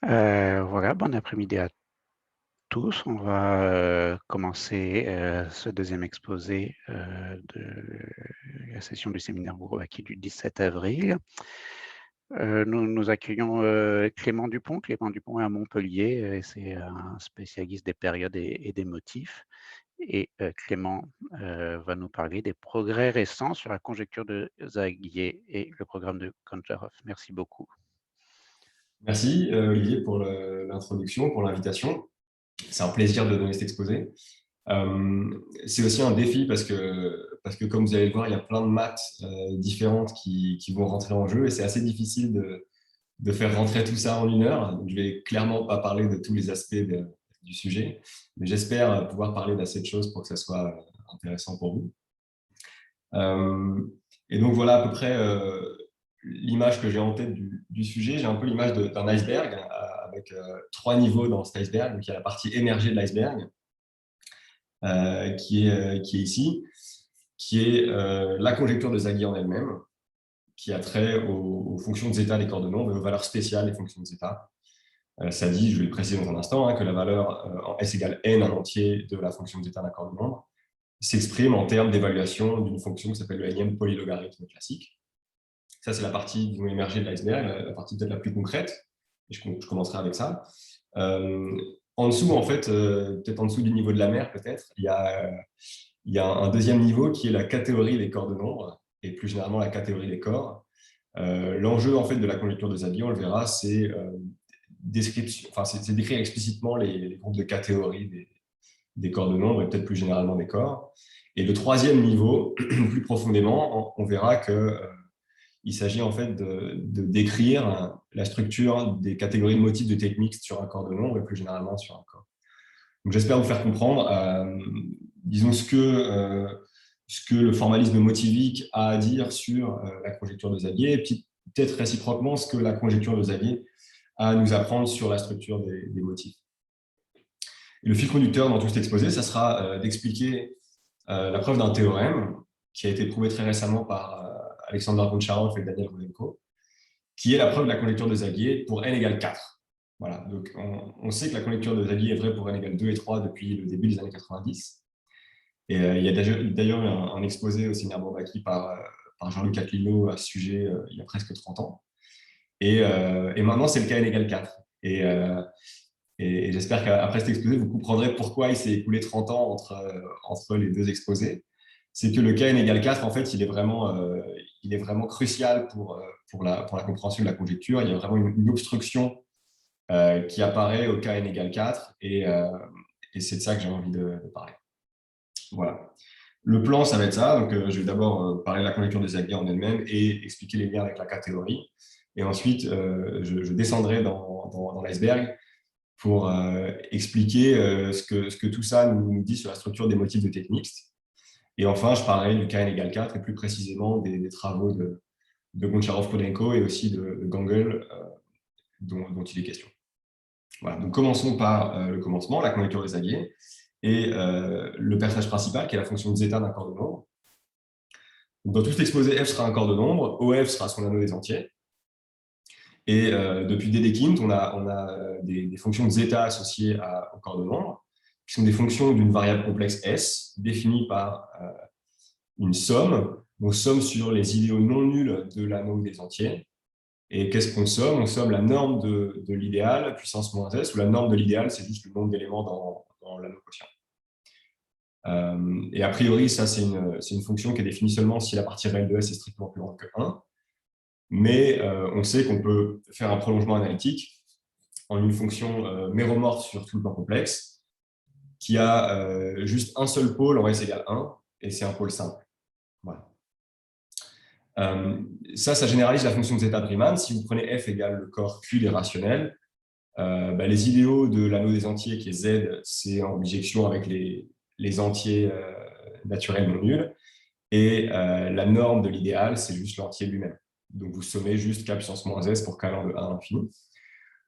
Voilà, bon après-midi à tous. On va, commencer, ce deuxième exposé, de la session du séminaire Bourbaki du 17 avril. Nous accueillons, Clément Dupont. Clément Dupont est à Montpellier, et c'est un spécialiste des périodes et des motifs. Et Clément, va nous parler des progrès récents sur la conjecture de Zagier et le programme de Končarov. Merci beaucoup. Merci Olivier pour l'introduction, pour l'invitation. C'est un plaisir de donner cet exposé. C'est aussi un défi parce que comme vous allez le voir, il y a plein de maths différentes qui vont rentrer en jeu et c'est assez difficile de faire rentrer tout ça en 1 heure. Donc, je vais clairement pas parler de tous les aspects du sujet, mais j'espère pouvoir parler d'assez de choses pour que ça soit intéressant pour vous. Et donc voilà à peu près l'image que j'ai en tête du sujet. J'ai un peu l'image d'un iceberg avec 3 niveaux dans cet iceberg. Donc il y a la partie émergée de l'iceberg qui est ici, qui est la conjecture de Zaghi en elle-même, qui a trait aux fonctions de zeta des corps de nombres et aux valeurs spéciales des fonctions de zeta. Ça dit, je vais le préciser dans un instant, que la valeur en S égale n un entier de la fonction de zeta d'un corps de nombre s'exprime en termes d'évaluation d'une fonction qui s'appelle le énième polylogarithme classique. Ça, c'est la partie disons, émergée de l'iceberg, la partie peut-être la plus concrète. Et je commencerai avec ça. En dessous, en fait, peut-être en dessous du niveau de la mer, peut-être, il y a un deuxième niveau qui est la catégorie des corps de nombres, et plus généralement la catégorie des corps. L'enjeu en fait, de la conjecture de Zaghi, on le verra, c'est d'écrire explicitement les groupes de catégories des corps de nombres et peut-être plus généralement des corps. Et le troisième niveau, plus profondément, on verra qu'il s'agit en fait de décrire la structure des catégories de motifs de Tate mixte sur un corps de nombre et plus généralement sur un corps. Donc j'espère vous faire comprendre, disons ce que le formalisme motivique a à dire sur la conjecture de Zaghi et peut-être réciproquement ce que la conjecture de Zaghi a à nous apprendre sur la structure des motifs. Et le fil conducteur dans tout cet exposé, ça sera d'expliquer la preuve d'un théorème qui a été prouvé très récemment par Alexander Goncharov et Daniel Rudenko, qui est la preuve de la conjecture de Zaghi pour n égale 4. Voilà, donc on sait que la conjecture de Zaghi est vraie pour n égale 2 et 3 depuis le début des années 90. Et il y a d'ailleurs un exposé au séminaire Bourbaki par Jean-Luc Atlino à ce sujet il y a presque 30 ans. Et maintenant, c'est le cas n égale 4. Et j'espère qu'après cet exposé, vous comprendrez pourquoi il s'est écoulé 30 ans entre les deux exposés. C'est que le cas n égale 4, en fait, il est vraiment crucial pour la compréhension de la conjecture. Il y a vraiment une obstruction qui apparaît au cas n égale 4, et c'est de ça que j'ai envie de parler. Voilà. Le plan, ça va être ça. Donc, je vais d'abord parler de la conjecture de Zaghi en elle-même et expliquer les liens avec la catégorie. Et ensuite, je descendrai dans l'iceberg pour expliquer ce que tout ça nous dit sur la structure des motifs de Tate mixte. Et enfin, je parlerai du cas n égale 4 et plus précisément des travaux de Goncharov-Rudenko et aussi de Gangel dont il est question. Voilà, donc commençons par le commencement, la conjecture de Zaghi et le personnage principal qui est la fonction de zeta d'un corps de nombre. Donc, dans tout cet exposé, f sera un corps de nombre, OF sera son anneau des entiers. Et depuis Dedekind, on a des fonctions de zeta associées au corps de nombre, qui sont des fonctions d'une variable complexe S, définie par une somme. On somme sur les idéaux non nuls de l'anneau des entiers. Et qu'est-ce qu'on somme? On somme la norme de l'idéal, puissance moins S, ou la norme de l'idéal, c'est juste le nombre d'éléments dans l'anneau quotient. Et a priori, ça, c'est une fonction qui est définie seulement si la partie réelle de S est strictement plus grande que 1. Mais on sait qu'on peut faire un prolongement analytique en une fonction méromorphe sur tout le plan complexe qui a juste un seul pôle en S égale 1, et c'est un pôle simple. Voilà. Ça généralise la fonction de zeta de Riemann. Si vous prenez f égale le corps Q des rationnels, les idéaux de l'anneau des entiers qui est Z, c'est en bijection avec les entiers naturels non nuls, et la norme de l'idéal, c'est juste l'entier lui-même. Donc vous sommez juste k puissance moins s pour k allant de 1 à l'infini.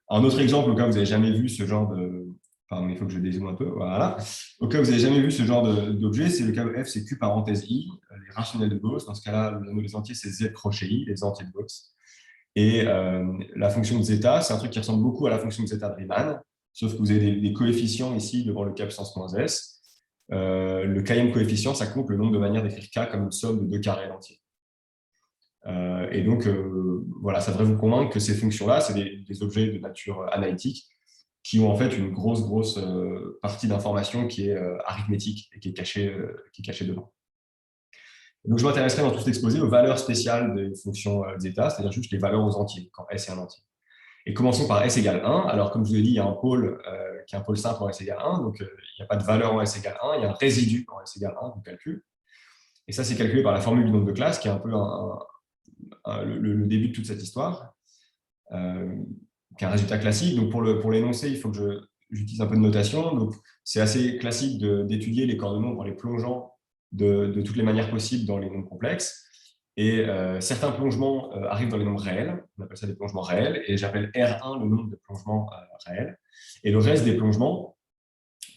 Un autre exemple, au cas où vous n'avez jamais vu ce genre de... Pardon, il faut que je dézoome un peu. Voilà. Au cas où vous n'avez jamais vu ce genre d'objet, c'est le cas où f, c'est q parenthèse i, les rationnels de Gauss. Dans ce cas-là, l'anneau des entiers, c'est z crochet i, les entiers de Gauss. Et la fonction de zeta, c'est un truc qui ressemble beaucoup à la fonction de zeta de Riemann, sauf que vous avez des coefficients ici devant le k puissance moins s. Le kème coefficient, ça compte le nombre de manières d'écrire k comme une somme de deux carrés entiers. Et donc, voilà, ça devrait vous convaincre que ces fonctions-là, c'est des objets de nature analytique qui ont en fait une grosse partie d'information qui est arithmétique et qui est cachée dedans. Donc, je m'intéresserai dans tout cet exposé aux valeurs spéciales des fonctions zeta, c'est-à-dire juste les valeurs aux entiers, quand S est un entier. Et commençons par S égale 1. Alors, comme je vous l'ai dit, il y a un pôle qui est un pôle simple en S égale 1, donc il n'y a pas de valeur en S égale 1, il y a un résidu en S égale 1 qu'on calcule. Et ça, c'est calculé par la formule du nombre de classes, qui est un peu le début de toute cette histoire, qui est un résultat classique. Donc, pour l'énoncer, il faut que j'utilise un peu de notation. Donc, c'est assez classique d'étudier les corps de nombres en les plongeant de toutes les manières possibles dans les nombres complexes. Et certains plongements arrivent dans les nombres réels, on appelle ça des plongements réels, et j'appelle R1 le nombre de plongements réels. Et le reste des plongements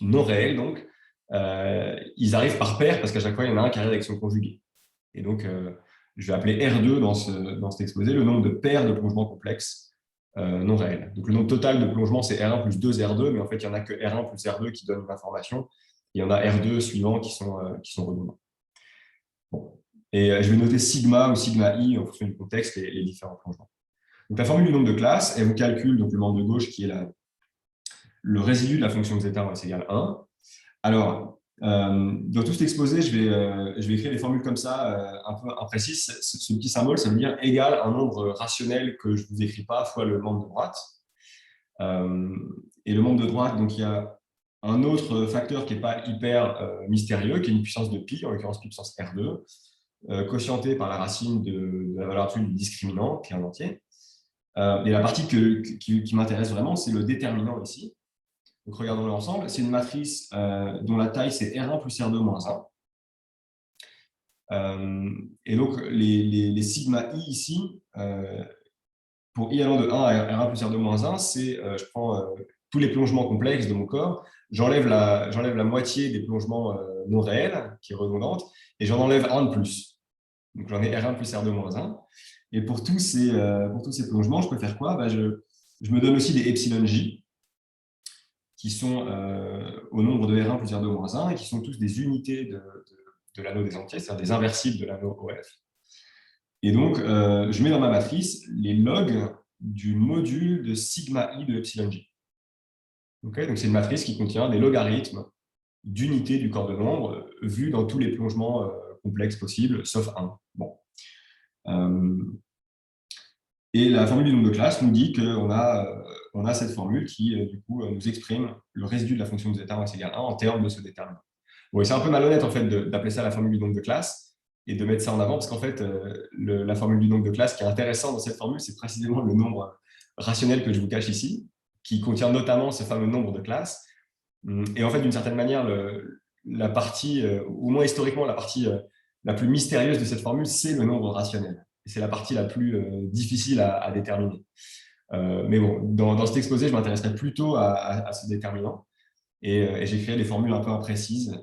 non réels, donc, ils arrivent par paire, parce qu'à chaque fois, il y en a un qui arrive avec son conjugué. Et donc, je vais appeler R2 dans cet exposé le nombre de paires de plongements complexes non réels. Donc, le nombre total de plongements, c'est R1 plus 2 R2, mais en fait, il n'y en a que R1 plus R2 qui donnent l'information. Il y en a R2 suivants qui sont redondants. Bon. Et je vais noter sigma ou sigma i en fonction du contexte et les différents plongements. Donc, la formule du nombre de classes, elle vous calcule donc, le membre de gauche qui est le résidu de la fonction de zeta en S égale 1. Alors, dans tout cet exposé, je vais écrire des formules comme ça, un peu imprécises. Ce petit symbole, ça veut dire égal un nombre rationnel que je ne vous écris pas fois le membre de droite. Et le membre de droite, donc il y a un autre facteur qui n'est pas hyper mystérieux, qui est une puissance de pi, en l'occurrence pi puissance R2, quotienté par la racine de la valeur absolue du discriminant, qui est un entier. Et la partie qui m'intéresse vraiment, c'est le déterminant ici. Donc, regardons-le ensemble. C'est une matrice dont la taille, c'est R1 plus R2 moins 1. Et donc, les sigma i ici, pour i allant de 1 à R1 plus R2 moins 1, c'est, je prends tous les plongements complexes de mon corps, j'enlève la moitié des plongements non réels, qui est redondante, et j'en enlève un de plus. Donc, j'en ai R1 plus R2 moins 1. Et pour tous ces plongements, je peux faire quoi? Je me donne aussi des epsilon j, qui sont au nombre de R1 plus R2 moins 1 et qui sont tous des unités de l'anneau des entiers, c'est-à-dire des inversibles de l'anneau OF. Et donc, je mets dans ma matrice les logs du module de sigma i de epsilon j. Okay, donc, c'est une matrice qui contient des logarithmes d'unités du corps de nombre vus dans tous les plongements complexes possibles, sauf un. Bon. Et la formule du nombre de classes nous dit qu'on a cette formule qui, du coup, nous exprime le résidu de la fonction de zeta en S égale 1 en termes de ce déterminant. Bon, c'est un peu malhonnête, en fait, d'appeler ça la formule du nombre de classes et de mettre ça en avant, parce qu'en fait, la formule du nombre de classes qui est intéressante dans cette formule, c'est précisément le nombre rationnel que je vous cache ici, qui contient notamment ce fameux nombre de classes. Et en fait, d'une certaine manière, la partie, au moins historiquement, la partie la plus mystérieuse de cette formule, c'est le nombre rationnel. C'est la partie la plus difficile à déterminer. Mais bon, dans cet exposé, je m'intéresserai plutôt à ce déterminant. Et j'ai créé des formules un peu imprécises,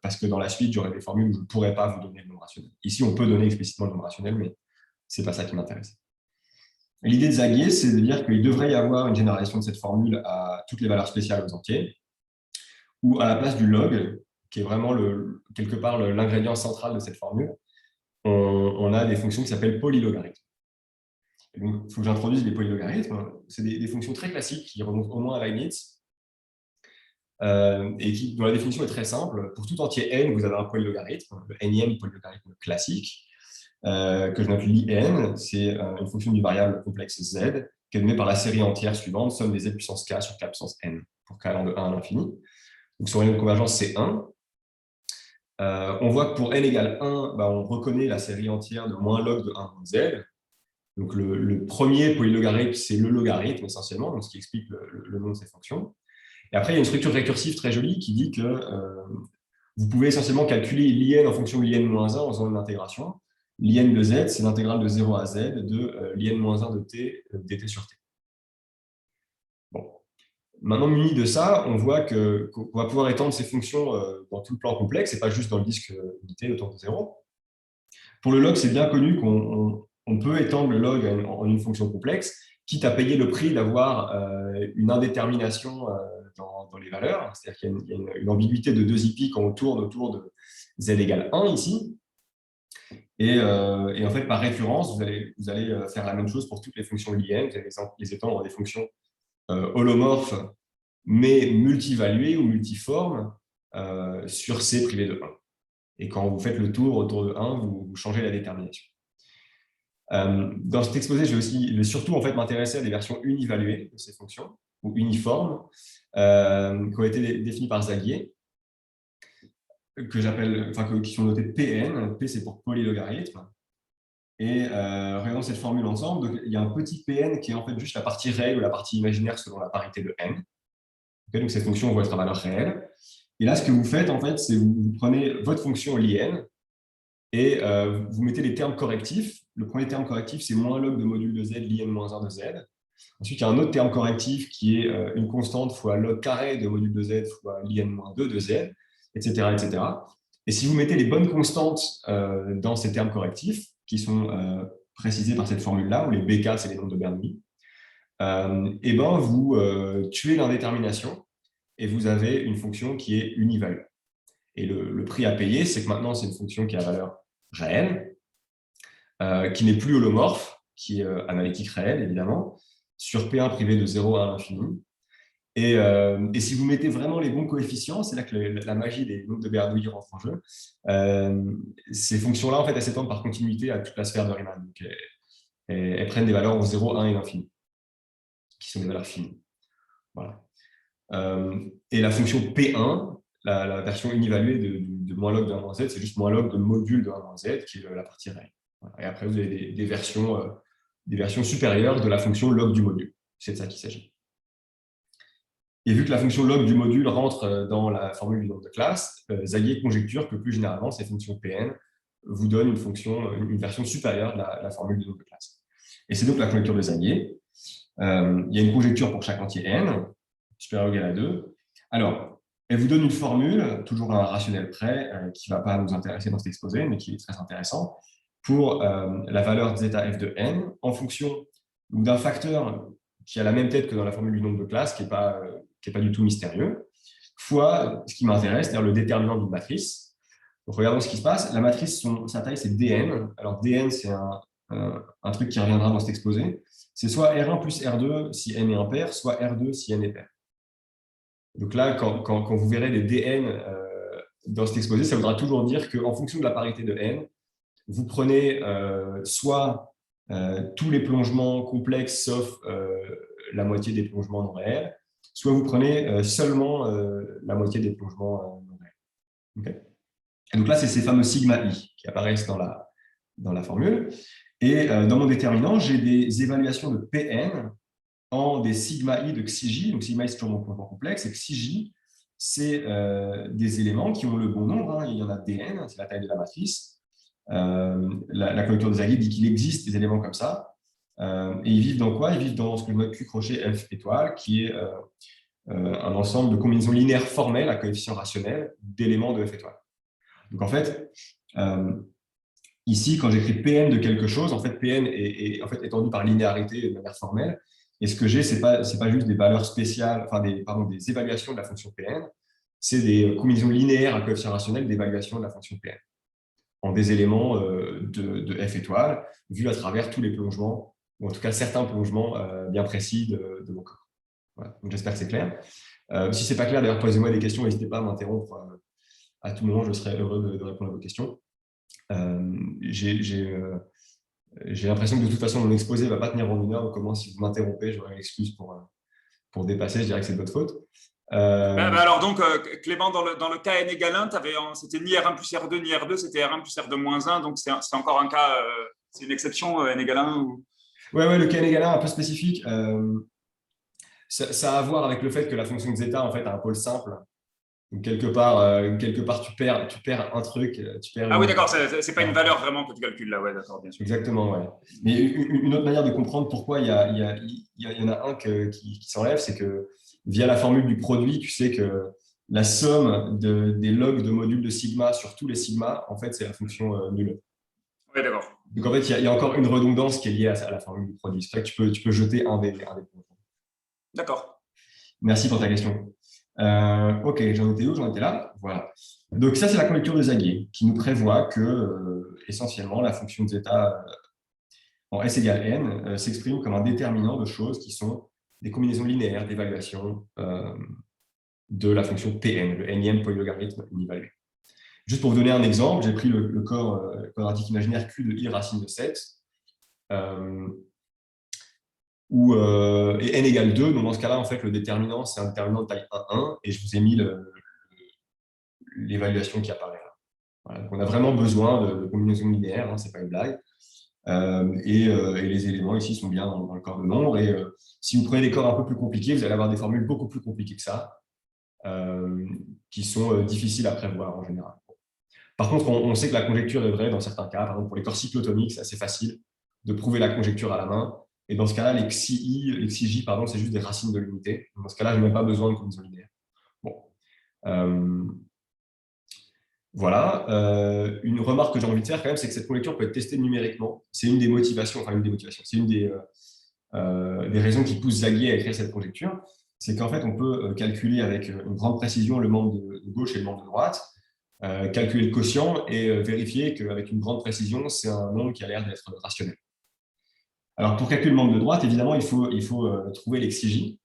parce que dans la suite, j'aurai des formules où je ne pourrais pas vous donner le nombre rationnel. Ici, on peut donner explicitement le nombre rationnel, mais ce n'est pas ça qui m'intéresse. L'idée de Zagier, c'est de dire qu'il devrait y avoir une généralisation de cette formule à toutes les valeurs spéciales aux entiers, ou à la place du log, qui est vraiment quelque part l'ingrédient central de cette formule, on a des fonctions qui s'appellent polylogarithmes. Donc, il faut que j'introduise les polylogarithmes. C'est des fonctions très classiques qui remontent au moins à Leibniz, et dont la définition est très simple. Pour tout entier n, vous avez un polylogarithme, le nème polylogarithme classique, que je note l'in, c'est une fonction du variable complexe z, qui est donnée par la série entière suivante, somme des z puissance k sur k puissance n, pour k allant de 1 à l'infini. Donc, son rayon de convergence, c'est 1. On voit que pour n égale 1, on reconnaît la série entière de moins log de 1 z. Donc, le premier polylogarithme, c'est le logarithme essentiellement, donc ce qui explique le nom de ces fonctions. Et après, il y a une structure récursive très jolie qui dit que vous pouvez essentiellement calculer l'in en fonction de l'in-1 en faisant une intégration. L'in de z, c'est l'intégrale de 0 à z de l'in-1 de t dt sur t. Bon. Maintenant, muni de ça, on voit qu'on va pouvoir étendre ces fonctions dans tout le plan complexe, et pas juste dans le disque unité autour de 0. Pour le log, c'est bien connu qu'on on peut étendre le log en une fonction complexe, quitte à payer le prix d'avoir une indétermination dans les valeurs. C'est-à-dire qu'il y a une ambiguïté de 2 IP quand on tourne autour de z égale 1 ici. Et en fait, par récurrence, vous allez faire la même chose pour toutes les fonctions liées. Vous allez les étendre à des fonctions holomorphes, mais multivaluées ou multiformes sur C privé de 1. Et quand vous faites le tour autour de 1, vous changez la détermination. Dans cet exposé, je vais surtout en fait, m'intéresser à des versions univaluées de ces fonctions, ou uniformes, qui ont été définies par Zagier, qui sont notées PN. P, c'est pour polylogarithme. Et regardons cette formule ensemble. Donc, il y a un petit Pn qui est en fait juste la partie réelle ou la partie imaginaire selon la parité de n. Okay, donc, cette fonction va être à valeur réelle. Et là, ce que vous faites, en fait, c'est vous prenez votre fonction ln et vous mettez les termes correctifs. Le premier terme correctif, c'est moins log de module de z, ln-1 de z. Ensuite, il y a un autre terme correctif qui est une constante fois log carré de module de z fois ln-2 de z, etc., etc. Et si vous mettez les bonnes constantes dans ces termes correctifs, qui sont précisés par cette formule-là, où les bk, c'est les nombres de Bernoulli, et ben vous tuez l'indétermination et vous avez une fonction qui est univalue. Et le prix à payer, c'est que maintenant, c'est une fonction qui a valeur réelle, qui n'est plus holomorphe, qui est analytique réelle, évidemment, sur P1 privé de 0 à l'infini. Et si vous mettez vraiment les bons coefficients, c'est là que la magie des nombres de Bernoulli rentre en jeu. Ces fonctions-là, en fait, elles s'étendent par continuité à toute la sphère de Riemann. Donc, elles prennent des valeurs en 0, 1 et l'infini, qui sont des valeurs finies. Voilà. Et la fonction P1, la version univaluée de moins log de 1 moins z, c'est juste moins log de module de 1 moins z, qui est la partie réelle. Voilà. Et après, vous avez des versions supérieures de la fonction log du module. C'est de ça qu'il s'agit. Et vu que la fonction log du module rentre dans la formule du nombre de classes, Zagier conjecture que plus généralement, ces fonctions Pn vous donnent une version supérieure de la formule du nombre de classes. Et c'est donc la conjecture de Zagier. Il y a une conjecture pour chaque entier n, supérieur ou égal à 2. Alors, elle vous donne une formule, toujours à un rationnel près, qui ne va pas nous intéresser dans cet exposé, mais qui est très intéressant, pour la valeur zeta f de n, en fonction d'un facteur qui a la même tête que dans la formule du nombre de classes, qui n'est pas du tout mystérieux, fois ce qui m'intéresse, c'est-à-dire le déterminant d'une matrice. Donc, regardons ce qui se passe. La matrice, sa taille, c'est dn. Alors, dn, c'est un truc qui reviendra dans cet exposé. C'est soit R1 plus R2 si n est impair, soit R2 si n est pair. Donc là, quand vous verrez des dn dans cet exposé, ça voudra toujours dire qu'en fonction de la parité de n, vous prenez soit tous les plongements complexes sauf la moitié des plongements non réels, soit vous prenez seulement la moitié des plongements non réels. Okay. Et donc là, c'est ces fameux sigma i qui apparaissent dans la formule. Et dans mon déterminant, j'ai des évaluations de Pn en des sigma i de xij. Donc sigma i, c'est toujours mon plongement complexe. Et xij, c'est des éléments qui ont le bon nombre. Il y en a dn, c'est la taille de la matrice. La conjecture de Zagier dit qu'il existe des éléments comme ça. Et ils vivent dans quoi? Ils vivent dans ce que je note Q crochet F étoile, qui est un ensemble de combinaisons linéaires formelles à coefficient rationnel d'éléments de F étoile. Donc en fait, ici, quand j'écris Pn de quelque chose, en fait, Pn est en fait étendu par linéarité de manière formelle. Et ce que j'ai, c'est pas juste des valeurs spéciales, enfin des évaluations de la fonction Pn, c'est des combinaisons linéaires à coefficient rationnel d'évaluation de la fonction Pn en des éléments de F étoile, vus à travers tous les plongements, ou en tout cas certains plongements bien précis de mon corps. Voilà. Donc j'espère que c'est clair. Si ce n'est pas clair, d'ailleurs, posez-moi des questions, n'hésitez pas à m'interrompre à tout moment, je serai heureux de répondre à vos questions. J'ai l'impression que de toute façon, mon exposé ne va pas tenir en 1 heure, donc comment si vous m'interrompez, j'aurai une excuse pour dépasser, je dirais que c'est de votre faute. Alors donc, Clément, dans le cas n égale 1, c'était ni R1 plus R2 ni R2, c'était R1 plus R2 moins 1, donc c'est encore un cas, c'est une exception n égale 1 ou... Ouais, le cas n égale 1 un peu spécifique. Ça a à voir avec le fait que la fonction de zeta en fait, a un pôle simple. Donc, quelque part tu perds un truc. Ah oui, d'accord, c'est pas une valeur vraiment que tu calcules là, ouais, d'accord, bien sûr. Exactement, ouais. Mais une autre manière de comprendre pourquoi il y en a un qui s'enlève, c'est que via la formule du produit, tu sais que la somme des logs de modules de sigma sur tous les sigma, en fait, c'est la fonction nulle. Oui, d'accord. Donc, en fait, il y a encore une redondance qui est liée à la formule du produit. C'est vrai que tu peux jeter un des points. D'accord. Merci pour ta question. OK, j'en étais où? J'en étais là. Voilà. Donc, ça, c'est la conjecture de Zagier qui nous prévoit que, essentiellement, la fonction de zeta en S égale n s'exprime comme un déterminant de choses qui sont des combinaisons linéaires d'évaluation de la fonction Pn, le nème polylogarithme inévalué. Juste pour vous donner un exemple, j'ai pris le corps quadratique imaginaire Q de i racine de 7, où et n égale 2. Donc dans ce cas-là, en fait, le déterminant, c'est un déterminant de taille 1,1, et je vous ai mis l'évaluation qui apparaît là. Voilà, donc on a vraiment besoin de combinaisons linéaires, hein, ce n'est pas une blague. Et les éléments ici sont bien dans le corps de nombre. Et si vous prenez des corps un peu plus compliqués, vous allez avoir des formules beaucoup plus compliquées que ça, qui sont difficiles à prévoir en général. Par contre, on sait que la conjecture est vraie dans certains cas. Par exemple, pour les corps cyclotoniques, c'est assez facile de prouver la conjecture à la main. Et dans ce cas-là, les xi-j, c'est juste des racines de l'unité. Dans ce cas-là, je n'ai même pas besoin de combinaison linéaire. Bon. Voilà. Une remarque que j'ai envie de faire quand même, c'est que cette conjecture peut être testée numériquement. C'est une des motivations, c'est une des raisons qui poussent Zagier à écrire cette conjecture. C'est qu'en fait, on peut calculer avec une grande précision le membre de gauche et le membre de droite, calculer le quotient et vérifier qu'avec une grande précision, c'est un nombre qui a l'air d'être rationnel. Alors, pour calculer le membre de droite, évidemment, il faut trouver les xi-j.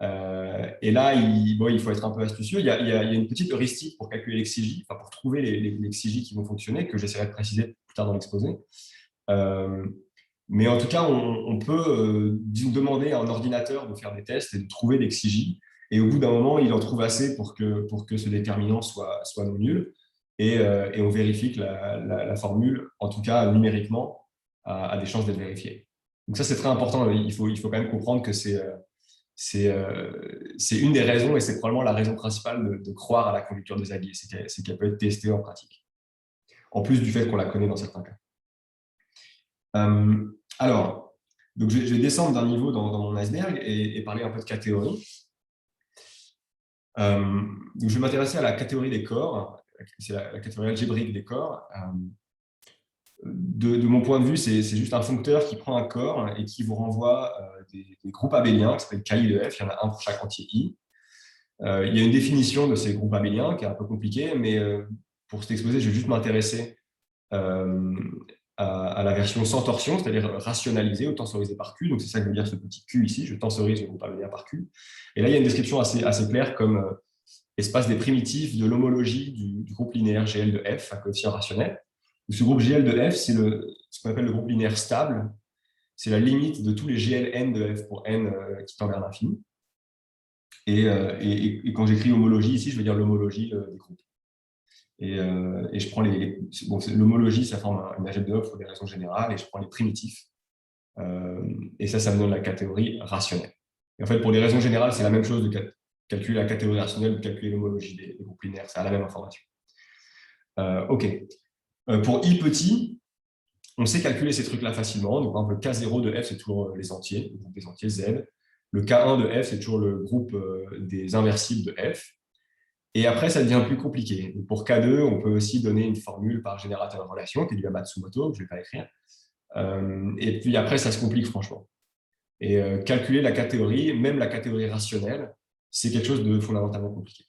Et là, il faut être un peu astucieux. Il y a une petite heuristique pour calculer les xi-j, enfin, pour trouver les xi-j qui vont fonctionner, que j'essaierai de préciser plus tard dans l'exposé. Mais en tout cas, on peut demander à un ordinateur de faire des tests et de trouver des xi-j. Et au bout d'un moment, il en trouve assez pour que ce déterminant soit non nul. Et on vérifie que la formule, en tout cas numériquement, a des chances d'être vérifiée. Donc ça, c'est très important. Il faut quand même comprendre que c'est une des raisons, et c'est probablement la raison principale de croire à la conjecture de Zagier, c'est qu'elle peut être testée en pratique. En plus du fait qu'on la connaît dans certains cas. Alors, donc je vais descendre d'un niveau dans mon iceberg et parler un peu de K-théorie. Donc je vais m'intéresser à la catégorie des corps, c'est la catégorie algébrique des corps. De mon point de vue, c'est juste un foncteur qui prend un corps et qui vous renvoie des groupes abéliens qui s'appellent KI de F, il y en a un pour chaque entier I. Il y a une définition de ces groupes abéliens qui est un peu compliquée, mais pour cet exposé, je vais juste m'intéresser à la version sans torsion, c'est-à-dire rationalisée ou tensorisée par Q. Donc c'est ça que veut dire ce petit Q ici, je tensorise le groupe abélien par Q. Et là, il y a une description assez claire comme espace des primitifs de l'homologie du groupe linéaire GL de F à coefficient rationnel. Ce groupe GL de F, c'est ce qu'on appelle le groupe linéaire stable. C'est la limite de tous les GLN de F pour n qui tend vers l'infini. Et quand j'écris homologie ici, je veux dire l'homologie des groupes. Et je prends l'homologie, ça forme une algèbre de Hopf pour des raisons générales, et je prends les primitifs. Et ça me donne la catégorie rationnelle. Et en fait, pour des raisons générales, c'est la même chose de calculer la catégorie rationnelle ou de calculer l'homologie des groupes linéaires. C'est la même information. OK. Pour I petit, on sait calculer ces trucs-là facilement. Donc, par exemple, le K0 de F, c'est toujours les entiers, le groupe des entiers Z. Le K1 de F, c'est toujours le groupe des inversibles de F. Et après, ça devient plus compliqué. Donc, pour K2, on peut aussi donner une formule par générateur de relation, qui est du Matsumoto, que je ne vais pas écrire. Et puis après, ça se complique franchement. Et calculer la catégorie, même la catégorie rationnelle, c'est quelque chose de fondamentalement compliqué.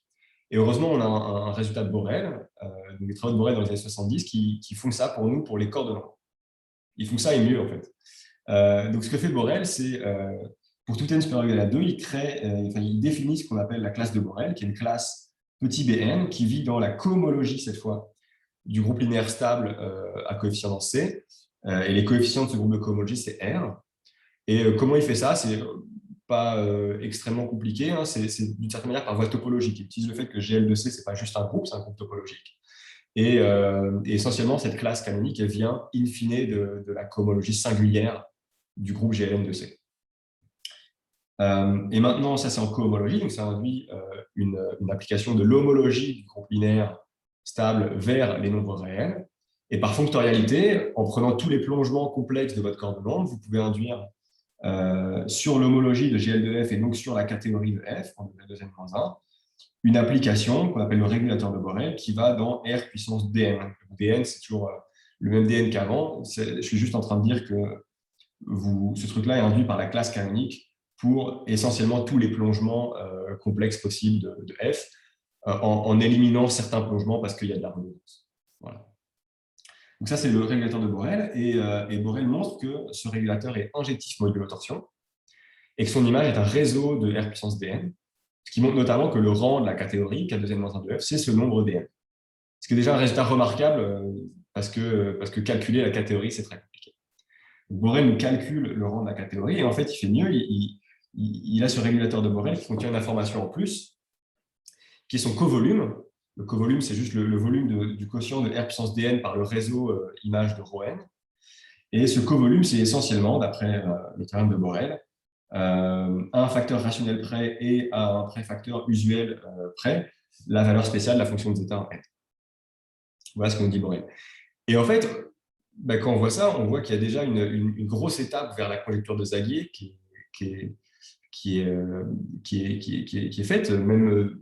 Et heureusement, on a un résultat de Borel, des travaux de Borel dans les années 70, qui font ça pour nous, pour les corps de nombre. Ils font ça et mieux, en fait. Donc, ce que fait Borel, c'est, pour tout n supérieur ou égal à 2, il définit ce qu'on appelle la classe de Borel, qui est une classe petit bn, qui vit dans la cohomologie, cette fois, du groupe linéaire stable à coefficient dans C. Et les coefficients de ce groupe de cohomologie, c'est R. Et comment il fait ça? C'est pas extrêmement compliqué, hein. C'est d'une certaine manière par voie topologique. Il utilise le fait que GL de C, ce n'est pas juste un groupe, c'est un groupe topologique. Et essentiellement, cette classe canonique, elle vient in fine de la cohomologie singulière du groupe GLN de C. Et maintenant, ça c'est en cohomologie, donc ça induit une application de l'homologie du groupe linéaire stable vers les nombres réels. Et par fonctorialité, en prenant tous les plongements complexes de votre corps de nombres, vous pouvez induire sur l'homologie de GL de F et donc sur la catégorie de F, en degré 2n-1, une application qu'on appelle le régulateur de Borel qui va dans R puissance dn. Dn, c'est toujours le même DN qu'avant. Je suis juste en train de dire que ce truc-là est induit par la classe canonique pour essentiellement tous les plongements complexes possibles de F, en éliminant certains plongements parce qu'il y a de la redondance. Voilà. Donc ça, c'est le régulateur de Borel, et Borel montre que ce régulateur est injectif modulo torsion, et que son image est un réseau de R puissance Dn, ce qui montre notamment que le rang de la catégorie, K2n-1 de F, c'est ce nombre Dn. Ce qui est déjà un résultat remarquable, parce que calculer la catégorie, c'est très compliqué. Borel nous calcule le rang de la catégorie, et en fait, il fait mieux, il a ce régulateur de Borel qui contient une information en plus, qui est son covolume. Le covolume, c'est juste le volume du quotient de R puissance Dn par le réseau image de ρn. Et ce covolume, c'est essentiellement, d'après le théorème de Borel, à un facteur rationnel près et à un préfacteur usuel près, la valeur spéciale de la fonction de zeta en n. Voilà ce qu'on dit Borel. Et en fait, quand on voit ça, on voit qu'il y a déjà une grosse étape vers la conjecture de Zagier qui est faite, même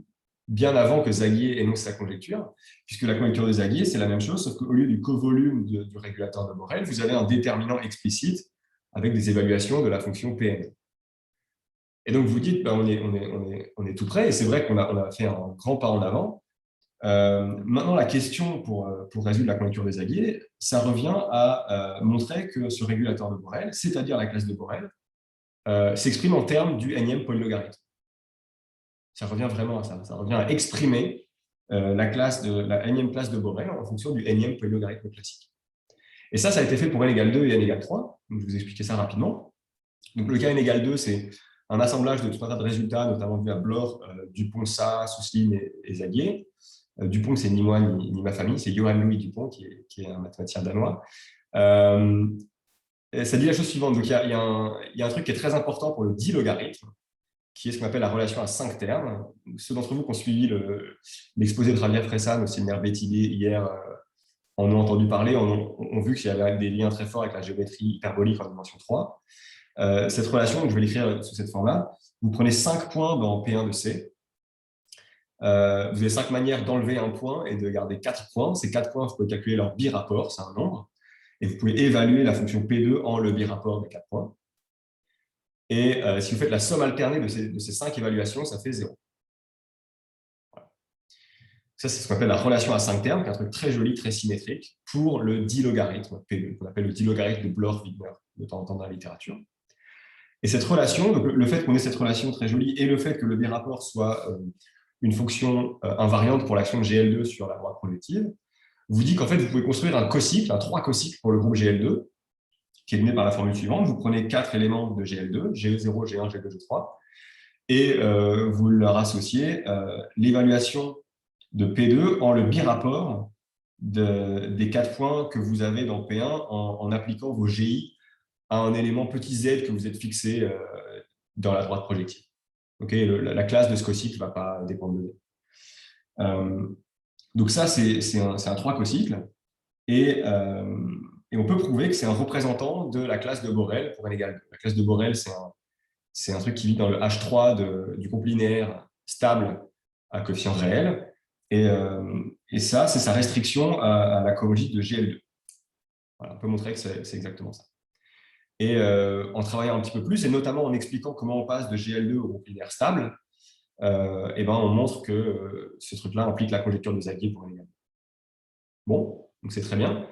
bien avant que Zagier énonce sa conjecture, puisque la conjecture de Zagier, c'est la même chose, sauf qu'au lieu du covolume du régulateur de Borel, vous avez un déterminant explicite avec des évaluations de la fonction Pn. Et donc, vous dites, on est tout près, et c'est vrai qu'on a fait un grand pas en avant. Maintenant, la question pour résoudre la conjecture de Zagier, ça revient à montrer que ce régulateur de Borel, c'est-à-dire la classe de Borel, s'exprime en termes du énième polylogarithme. Ça revient vraiment à ça. Ça revient à exprimer la énième classe de Borel en fonction du énième polylogarithme classique. Et ça a été fait pour n égale 2 et n égale 3. Donc, je vais vous expliquer ça rapidement. Donc, le cas n égale 2, c'est un assemblage de tout un tas de résultats, notamment vu à Bloch, Dupont, Sa, Suslin et Zagier. Dupont, c'est ni moi ni ma famille, c'est Johann Louis Dupont, qui est un mathématicien danois. Ça dit la chose suivante. Donc, il y a un truc qui est très important pour le dilogarithme, qui est ce qu'on appelle la relation à 5 termes. Ceux d'entre vous qui ont suivi l'exposé de Javier Fressan au séminaire BTD hier en ont entendu parler, ont vu qu'il y avait des liens très forts avec la géométrie hyperbolique en dimension 3. Cette relation, donc je vais l'écrire sous cette forme-là. Vous prenez 5 points dans P1 de C. Vous avez 5 manières d'enlever un point et de garder 4 points. Ces 4 points, vous pouvez calculer leur birapport, c'est un nombre. Et vous pouvez évaluer la fonction P2 en le birapport des 4 points. Et si vous faites la somme alternée de ces 5 évaluations, ça fait 0. Voilà. Ça, c'est ce qu'on appelle la relation à 5 termes, qui est un truc très joli, très symétrique, pour le dilogarithme P2, qu'on appelle le dilogarithme de Bloch-Wigner, de temps en temps dans la littérature. Et cette relation, donc le fait qu'on ait cette relation très jolie et le fait que le birapport soit une fonction invariante pour l'action de GL2 sur la droite projective, vous dit qu'en fait, vous pouvez construire un cocycle, un 3 cocycles pour le groupe GL2, qui est donné par la formule suivante. Vous prenez 4 éléments de GL2, GE0, G1, G2, G3, et vous leur associez l'évaluation de P2 en le birapport des 4 points que vous avez dans P1 en appliquant vos GI à un élément petit z que vous êtes fixé dans la droite projective. Okay, la classe de ce cocycle ne va pas dépendre de z. Donc ça, c'est un 3 cocycle. Et on peut prouver que c'est un représentant de la classe de Borel pour n égale 2. La classe de Borel, c'est un truc qui vit dans le H3 du groupe linéaire stable à coefficient réel. Et ça, c'est sa restriction à la cohomologie de GL2. Voilà, on peut montrer que c'est exactement ça. Et en travaillant un petit peu plus, et notamment en expliquant comment on passe de GL2 au groupe linéaire stable, on montre que ce truc-là implique la conjecture de Zagier pour n égale 2. Bon, donc c'est très bien.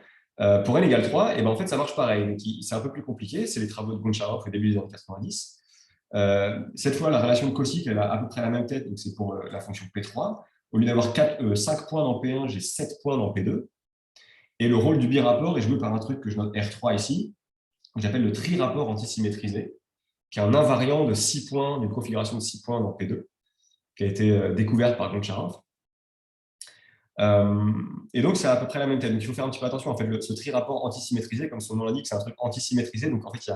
Pour n égale 3, en fait, ça marche pareil. C'est un peu plus compliqué, c'est les travaux de Goncharov au début des années 90. Cette fois, la relation de cocycle, elle a à peu près la même tête, donc c'est pour la fonction P3. Au lieu d'avoir 5 points dans P1, j'ai 7 points dans P2. Et le rôle du birapport est joué par un truc que je note R3 ici, que j'appelle le tri-rapport antisymétrisé, qui est un invariant de 6 points, d'une configuration de 6 points dans P2, qui a été découverte par Goncharov. Et donc, c'est à peu près la même tête. Donc, il faut faire un petit peu attention. En fait, ce tri-rapport antisymétrisé, comme son nom l'indique, c'est un truc antisymétrisé. Donc, en fait,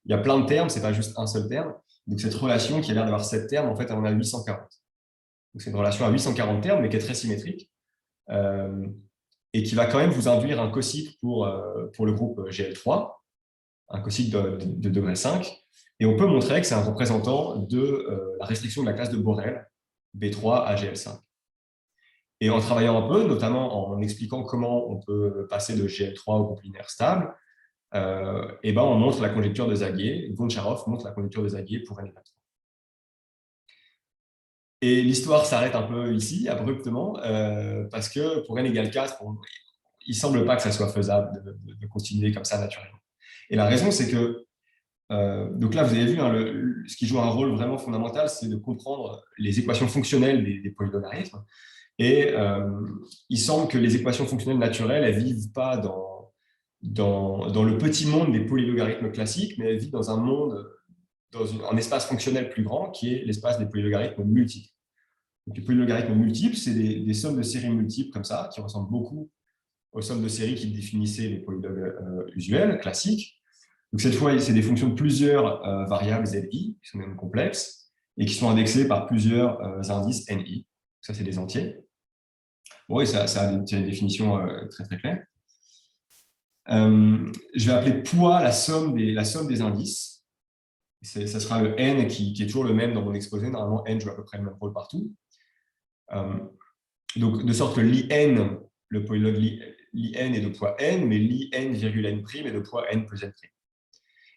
il y a plein de termes, ce n'est pas juste un seul terme. Donc, cette relation qui a l'air d'avoir 7 termes, en fait, elle en a 840. Donc, c'est une relation à 840 termes, mais qui est très symétrique. Et qui va quand même vous induire un cocycle pour le groupe GL3, un cocycle de degré 5. Et on peut montrer que c'est un représentant de la restriction de la classe de Borel, B3 à GL5. Et en travaillant un peu, notamment en expliquant comment on peut passer de GL3 au groupe linéaire stable, et ben on montre la conjecture de Zagier. Goncharov montre la conjecture de Zagier pour n égale 3. Et l'histoire s'arrête un peu ici, abruptement, parce que pour n égale 4, il ne semble pas que ça soit faisable de continuer comme ça naturellement. Et la raison, c'est que, donc là, vous avez vu, hein, ce qui joue un rôle vraiment fondamental, c'est de comprendre les équations fonctionnelles des polylogarithmes. Et il semble que les équations fonctionnelles naturelles, elles ne vivent pas dans le petit monde des polylogarithmes classiques, mais elles vivent dans un monde, un espace fonctionnel plus grand, qui est l'espace des polylogarithmes multiples. Donc, les polylogarithmes multiples, c'est des sommes de séries multiples comme ça, qui ressemblent beaucoup aux sommes de séries qui définissaient les polylogues usuels, classiques. Donc, cette fois, c'est des fonctions de plusieurs variables zi, qui sont même complexes, et qui sont indexées par plusieurs indices ni. Ça, c'est des entiers. Bon, et ça a une définition très, très claire. Je vais appeler poids la somme des indices. Ça sera le n qui est toujours le même dans mon exposé. Normalement, n joue à peu près le même rôle partout. Donc, de sorte que l'IN, le polylogue l'IN est de poids n, mais l'IN virgule n' est de poids n plus n'.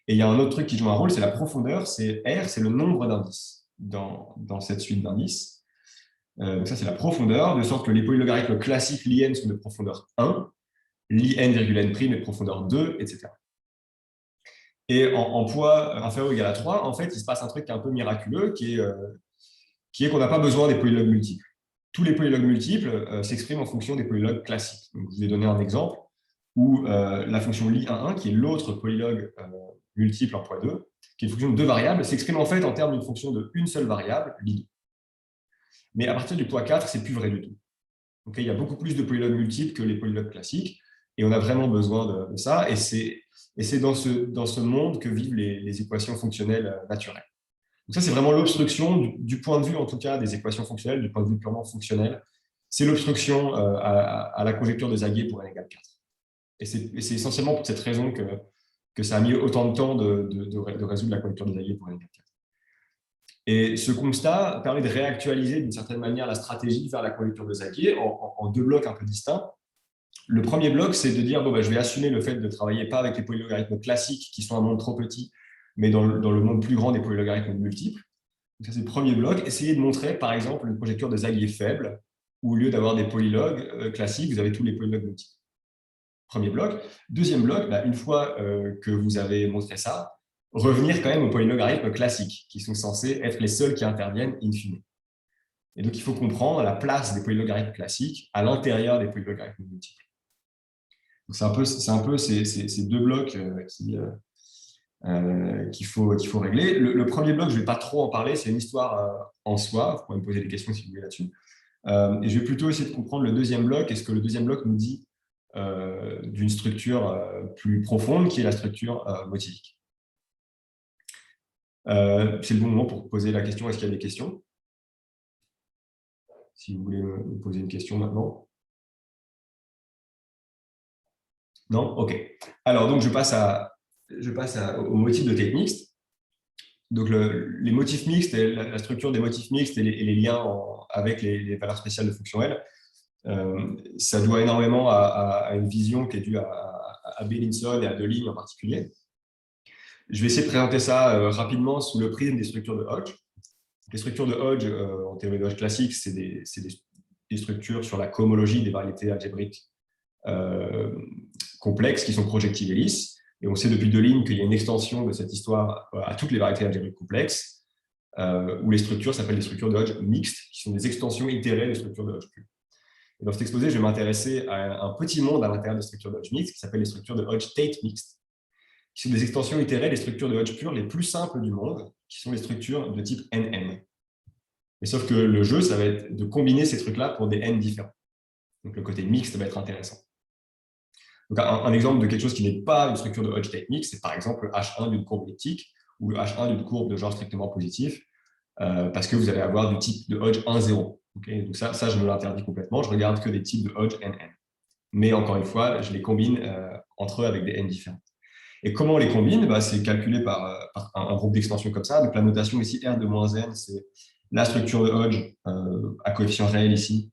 Et il y a un autre truc qui joue un rôle, c'est la profondeur. C'est R, c'est le nombre d'indices dans cette suite d'indices. Donc ça, c'est la profondeur, de sorte que les polylogarithmes classiques, l'IN sont de profondeur 1, l'IN virgule n' est de profondeur 2, etc. Et en poids inférieur ou égal à 3, en fait, il se passe un truc un peu miraculeux, qui est qu'on n'a pas besoin des polylogues multiples. Tous les polylogues multiples s'expriment en fonction des polylogues classiques. Donc, je vous ai donné un exemple où la fonction li11, qui est l'autre polylogue multiple en poids 2, qui est une fonction de deux variables, s'exprime en fait en termes d'une fonction de une seule variable, li2. Mais à partir du poids 4, c'est plus vrai du tout. Donc, il y a beaucoup plus de polylogues multiples que les polylogues classiques, et on a vraiment besoin de ça, et c'est dans ce monde que vivent les équations fonctionnelles naturelles. Donc ça, c'est vraiment l'obstruction, du point de vue en tout cas des équations fonctionnelles, du point de vue purement fonctionnel, c'est l'obstruction à la conjecture de Zagier pour n égale 4. Et c'est essentiellement pour cette raison que ça a mis autant de temps de résoudre la conjecture de Zagier pour n égale 4. Et ce constat permet de réactualiser d'une certaine manière la stratégie vers la conjecture de Zagier en deux blocs un peu distincts. Le premier bloc, c'est de dire bon, je vais assumer le fait de travailler pas avec les polylogarithmes classiques qui sont un monde trop petit, mais dans le monde plus grand des polylogarithmes multiples. Donc ça, c'est le premier bloc. Essayez de montrer, par exemple, une conjecture de Zagier faible, où au lieu d'avoir des polylogues classiques, vous avez tous les polylogues multiples. Premier bloc. Deuxième bloc, une fois que vous avez montré ça, revenir quand même aux polylogarithmes classiques, qui sont censés être les seuls qui interviennent in fine. Et donc, il faut comprendre la place des polylogarithmes classiques à l'intérieur des polylogarithmes multiples. C'est un peu ces deux blocs qu'il faut régler. Le premier bloc, je ne vais pas trop en parler, c'est une histoire en soi. Vous pouvez me poser des questions si vous voulez là-dessus. Et je vais plutôt essayer de comprendre le deuxième bloc et ce que le deuxième bloc nous dit d'une structure plus profonde, qui est la structure motivique. C'est le bon moment pour poser la question. Est-ce qu'il y a des questions? Si vous voulez me poser une question maintenant. Non? OK. Alors, donc, je passe au motif de Tate mixte. Donc, les motifs mixtes, et la structure des motifs mixtes et les liens avec les valeurs spéciales de fonction L, ça doit énormément à une vision qui est due à Bellinson et à Deligne en particulier. Je vais essayer de présenter ça rapidement sous le prisme des structures de Hodge. Les structures de Hodge, en théorie de Hodge classique, c'est des structures sur la cohomologie des variétés algébriques complexes qui sont projectives et lisses. Et on sait depuis Deligne qu'il y a une extension de cette histoire à toutes les variétés algébriques complexes, où les structures s'appellent des structures de Hodge mixtes, qui sont des extensions itérées des structures de Hodge pures. Et dans cet exposé, je vais m'intéresser à un petit monde à l'intérieur des structures de Hodge mixtes, qui s'appelle les structures de Hodge-Tate mixtes, qui sont des extensions itérées des structures de Hodge pures les plus simples du monde, qui sont les structures de type NN. Mais sauf que le jeu, ça va être de combiner ces trucs-là pour des N différents. Donc le côté mixte va être intéressant. Donc un exemple de quelque chose qui n'est pas une structure de Hodge-Tate mixte, c'est par exemple le H1 d'une courbe elliptique ou le H1 d'une courbe de genre strictement positif, parce que vous allez avoir du type de Hodge 1, 0. Okay, donc ça, je me l'interdis complètement. Je regarde que des types de Hodge NN. Mais encore une fois, je les combine entre eux avec des N différents. Et comment on les combine? C'est calculé par un groupe d'extensions comme ça. Donc la notation ici, R de moins N, c'est la structure de Hodge à coefficient réel ici,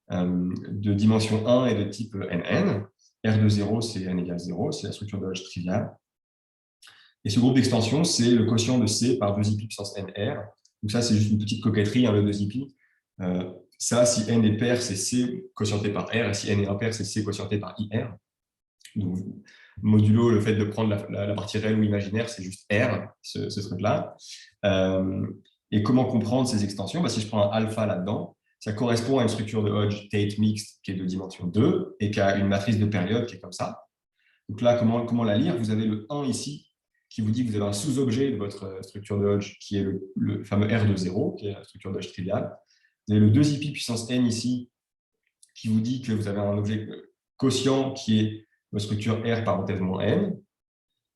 de dimension 1 et de type NN. R de 0, c'est n égale 0, c'est la structure de Hodge triviale. Et ce groupe d'extension, c'est le quotient de C par 2 ip puissance NR. Donc ça, c'est juste une petite coquetterie, hein, le 2 ip. Ça, si n est pair, c'est C quotienté par R, et si n est impair, c'est C quotienté par IR. Donc, modulo le fait de prendre la partie réelle ou imaginaire, c'est juste R, ce truc-là. Et comment comprendre ces extensions? Si je prends un alpha là-dedans, ça correspond à une structure de Hodge Tate mixte qui est de dimension 2 et qui a une matrice de période qui est comme ça. Donc là, comment la lire? Vous avez le 1 ici qui vous dit que vous avez un sous-objet de votre structure de Hodge qui est le fameux R de 0, qui est la structure de Hodge triviale. Vous avez le 2 ip puissance n ici qui vous dit que vous avez un objet quotient qui est votre structure R parenthèse moins n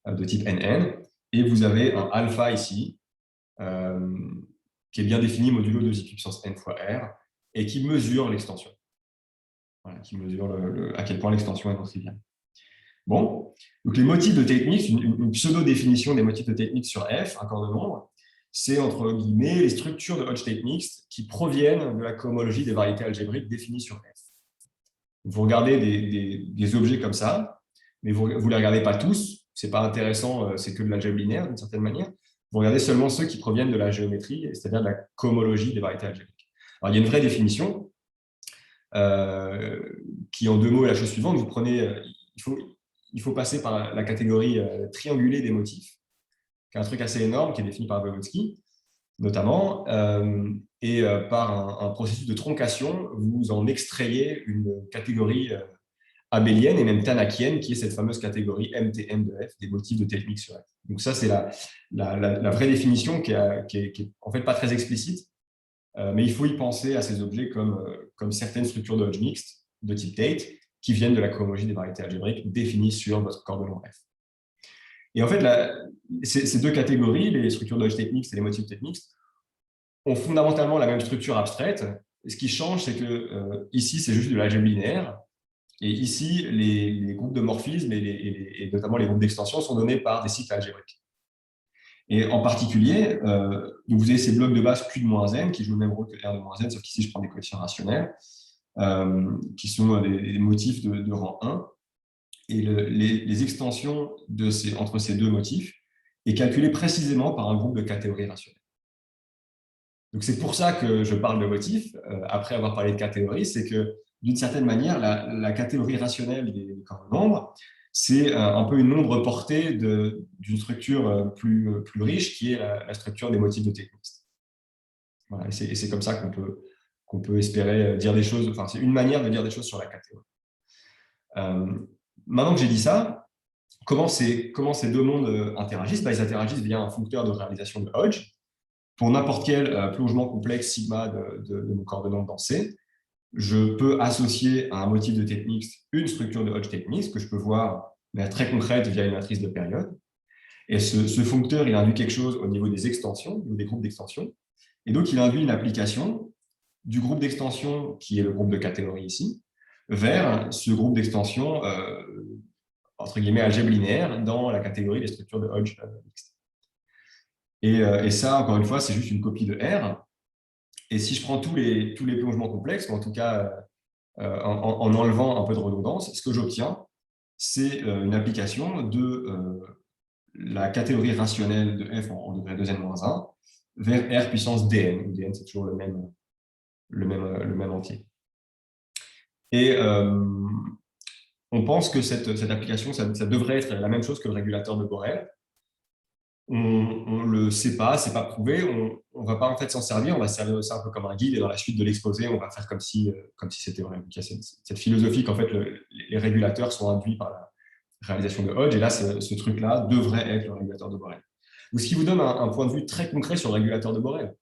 de type NN. Et vous avez un alpha ici qui est bien défini modulo 2 ip puissance n fois R et qui mesure l'extension. Voilà, qui mesure à quel point l'extension est non triviale. Bon, donc les motifs de Tate mixte, une pseudo-définition des motifs de Tate mixte sur F, un corps de nombre, c'est entre guillemets les structures de Hodge Tate mixte qui proviennent de la cohomologie des variétés algébriques définies sur F. Vous regardez des objets comme ça, mais vous ne les regardez pas tous, ce n'est pas intéressant, c'est que de l'algèbre linéaire d'une certaine manière. Vous regardez seulement ceux qui proviennent de la géométrie, c'est-à-dire de la cohomologie des variétés algébriques. Alors, il y a une vraie définition qui, en 2 mots, est la chose suivante. Vous prenez, il faut passer par la catégorie triangulée des motifs, qui est un truc assez énorme, qui est défini par Vygotsky, notamment, et par un processus de troncation, vous en extrayez une catégorie abélienne et même tanakienne, qui est cette fameuse catégorie MTM de F, des motifs de Tate mixte sur F. Donc ça, c'est la vraie définition qui est en fait pas très explicite, mais il faut y penser à ces objets comme certaines structures de Hodge mixte de type Tate, qui viennent de la cohomologie des variétés algébriques définies sur votre corps de nombre F. Et en fait, ces 2 catégories, les structures de Hodge Tate mixte et les motifs Tate mixte, ont fondamentalement la même structure abstraite. Et ce qui change, c'est que ici, c'est juste de l'algèbre linéaire. Et ici, les groupes de morphismes et notamment les groupes d'extension sont donnés par des cycles algébriques. Et en particulier, donc vous avez ces blocs de base Q de moins n qui jouent le même rôle que R de moins n, sauf qu'ici, je prends des coefficients rationnels, qui sont des motifs de rang 1. Et les extensions entre ces 2 motifs est calculée précisément par un groupe de catégories rationnelles. Donc c'est pour ça que je parle de motifs, après avoir parlé de catégories, c'est que d'une certaine manière, la catégorie rationnelle des corps de nombre, c'est un peu une ombre portée d'une structure plus riche qui est la structure des motifs de Tate mixte. Voilà, et c'est comme ça qu'on peut espérer dire des choses, enfin c'est une manière de dire des choses sur la catégorie. Maintenant que j'ai dit ça, comment ces 2 mondes interagissent? Ils interagissent via un foncteur de réalisation de Hodge. Pour n'importe quel plongement complexe sigma de mon corps de nombre dans C, je peux associer à un motif de Tate mixte une structure de Hodge Tate mixte que je peux voir de manière très concrète via une matrice de période. Et ce foncteur, il induit quelque chose au niveau des extensions, au niveau des groupes d'extension. Et donc, il induit une application du groupe d'extension, qui est le groupe de catégorie ici, vers ce groupe d'extension, entre guillemets, algèbre linéaire, dans la catégorie des structures de Hodge mixte. Et ça, encore une fois, c'est juste une copie de R. Et si je prends tous les plongements complexes, ou en tout cas en enlevant un peu de redondance, ce que j'obtiens, c'est une application de la catégorie rationnelle de f en degré 2n-1 vers R puissance dn, où dn c'est toujours le même entier. Et on pense que cette application, ça devrait être la même chose que le régulateur de Borel. On ne le sait pas, c'est pas prouvé, on ne va pas en fait s'en servir, on va se servir de ça un peu comme un guide, et dans la suite de l'exposé, on va faire comme si c'était vrai. Donc, il y a cette philosophie qu'en fait les régulateurs sont induits par la réalisation de Hodge, et là, ce truc-là devrait être le régulateur de Borel. Donc, ce qui vous donne un point de vue très concret sur le régulateur de Borel.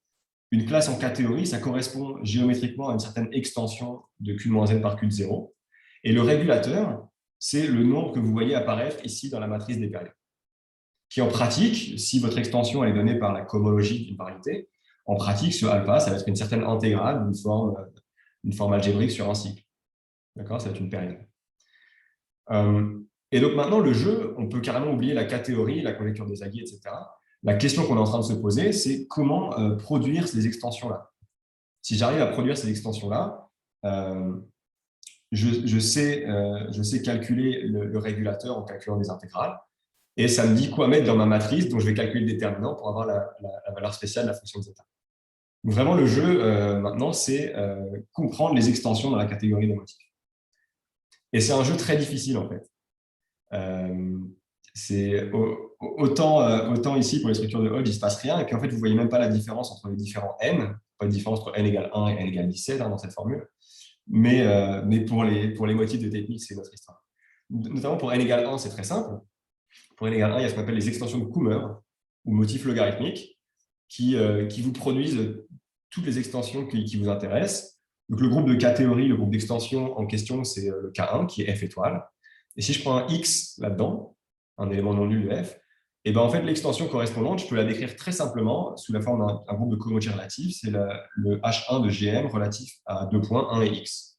Une classe en K-théorie, ça correspond géométriquement à une certaine extension de Q-n par Q de 0, et le régulateur, c'est le nombre que vous voyez apparaître ici dans la matrice des périodes, qui en pratique, si votre extension elle est donnée par la cohomologie d'une variété, en pratique, ce alpha, ça va être une certaine intégrale d'une forme algébrique sur un cycle. D'accord? Ça va être une période. Et donc maintenant, le jeu, on peut carrément oublier la K-théorie, la conjecture des Aghi, etc. La question qu'on est en train de se poser, c'est comment produire ces extensions-là. Si j'arrive à produire ces extensions-là, je sais calculer le régulateur en calculant des intégrales. Et ça me dit quoi mettre dans ma matrice, dont je vais calculer le déterminant pour avoir la valeur spéciale de la fonction zeta. Donc vraiment, le jeu, maintenant, c'est comprendre les extensions dans la catégorie des motifs. Et c'est un jeu très difficile, en fait. C'est autant ici, pour les structures de Hodge, il ne se passe rien, et puis en fait, vous ne voyez même pas la différence entre les différents n, pas de différence entre n égale 1 et n égale 17 dans cette formule, mais pour les motifs de technique, c'est notre histoire. Notamment pour n égale 1, c'est très simple. Pour n égale 1, il y a ce qu'on appelle les extensions de Kummer, ou motifs logarithmiques, qui vous produisent toutes les extensions qui vous intéressent. Donc, le groupe de K-théorie, le groupe d'extension en question, c'est le K1, qui est F étoile. Et si je prends un X là-dedans, un élément non nul de F, et ben en fait, l'extension correspondante, je peux la décrire très simplement sous la forme d'un groupe de cohomologie relative. C'est le H1 de GM relatif à 2 points, 1 et X.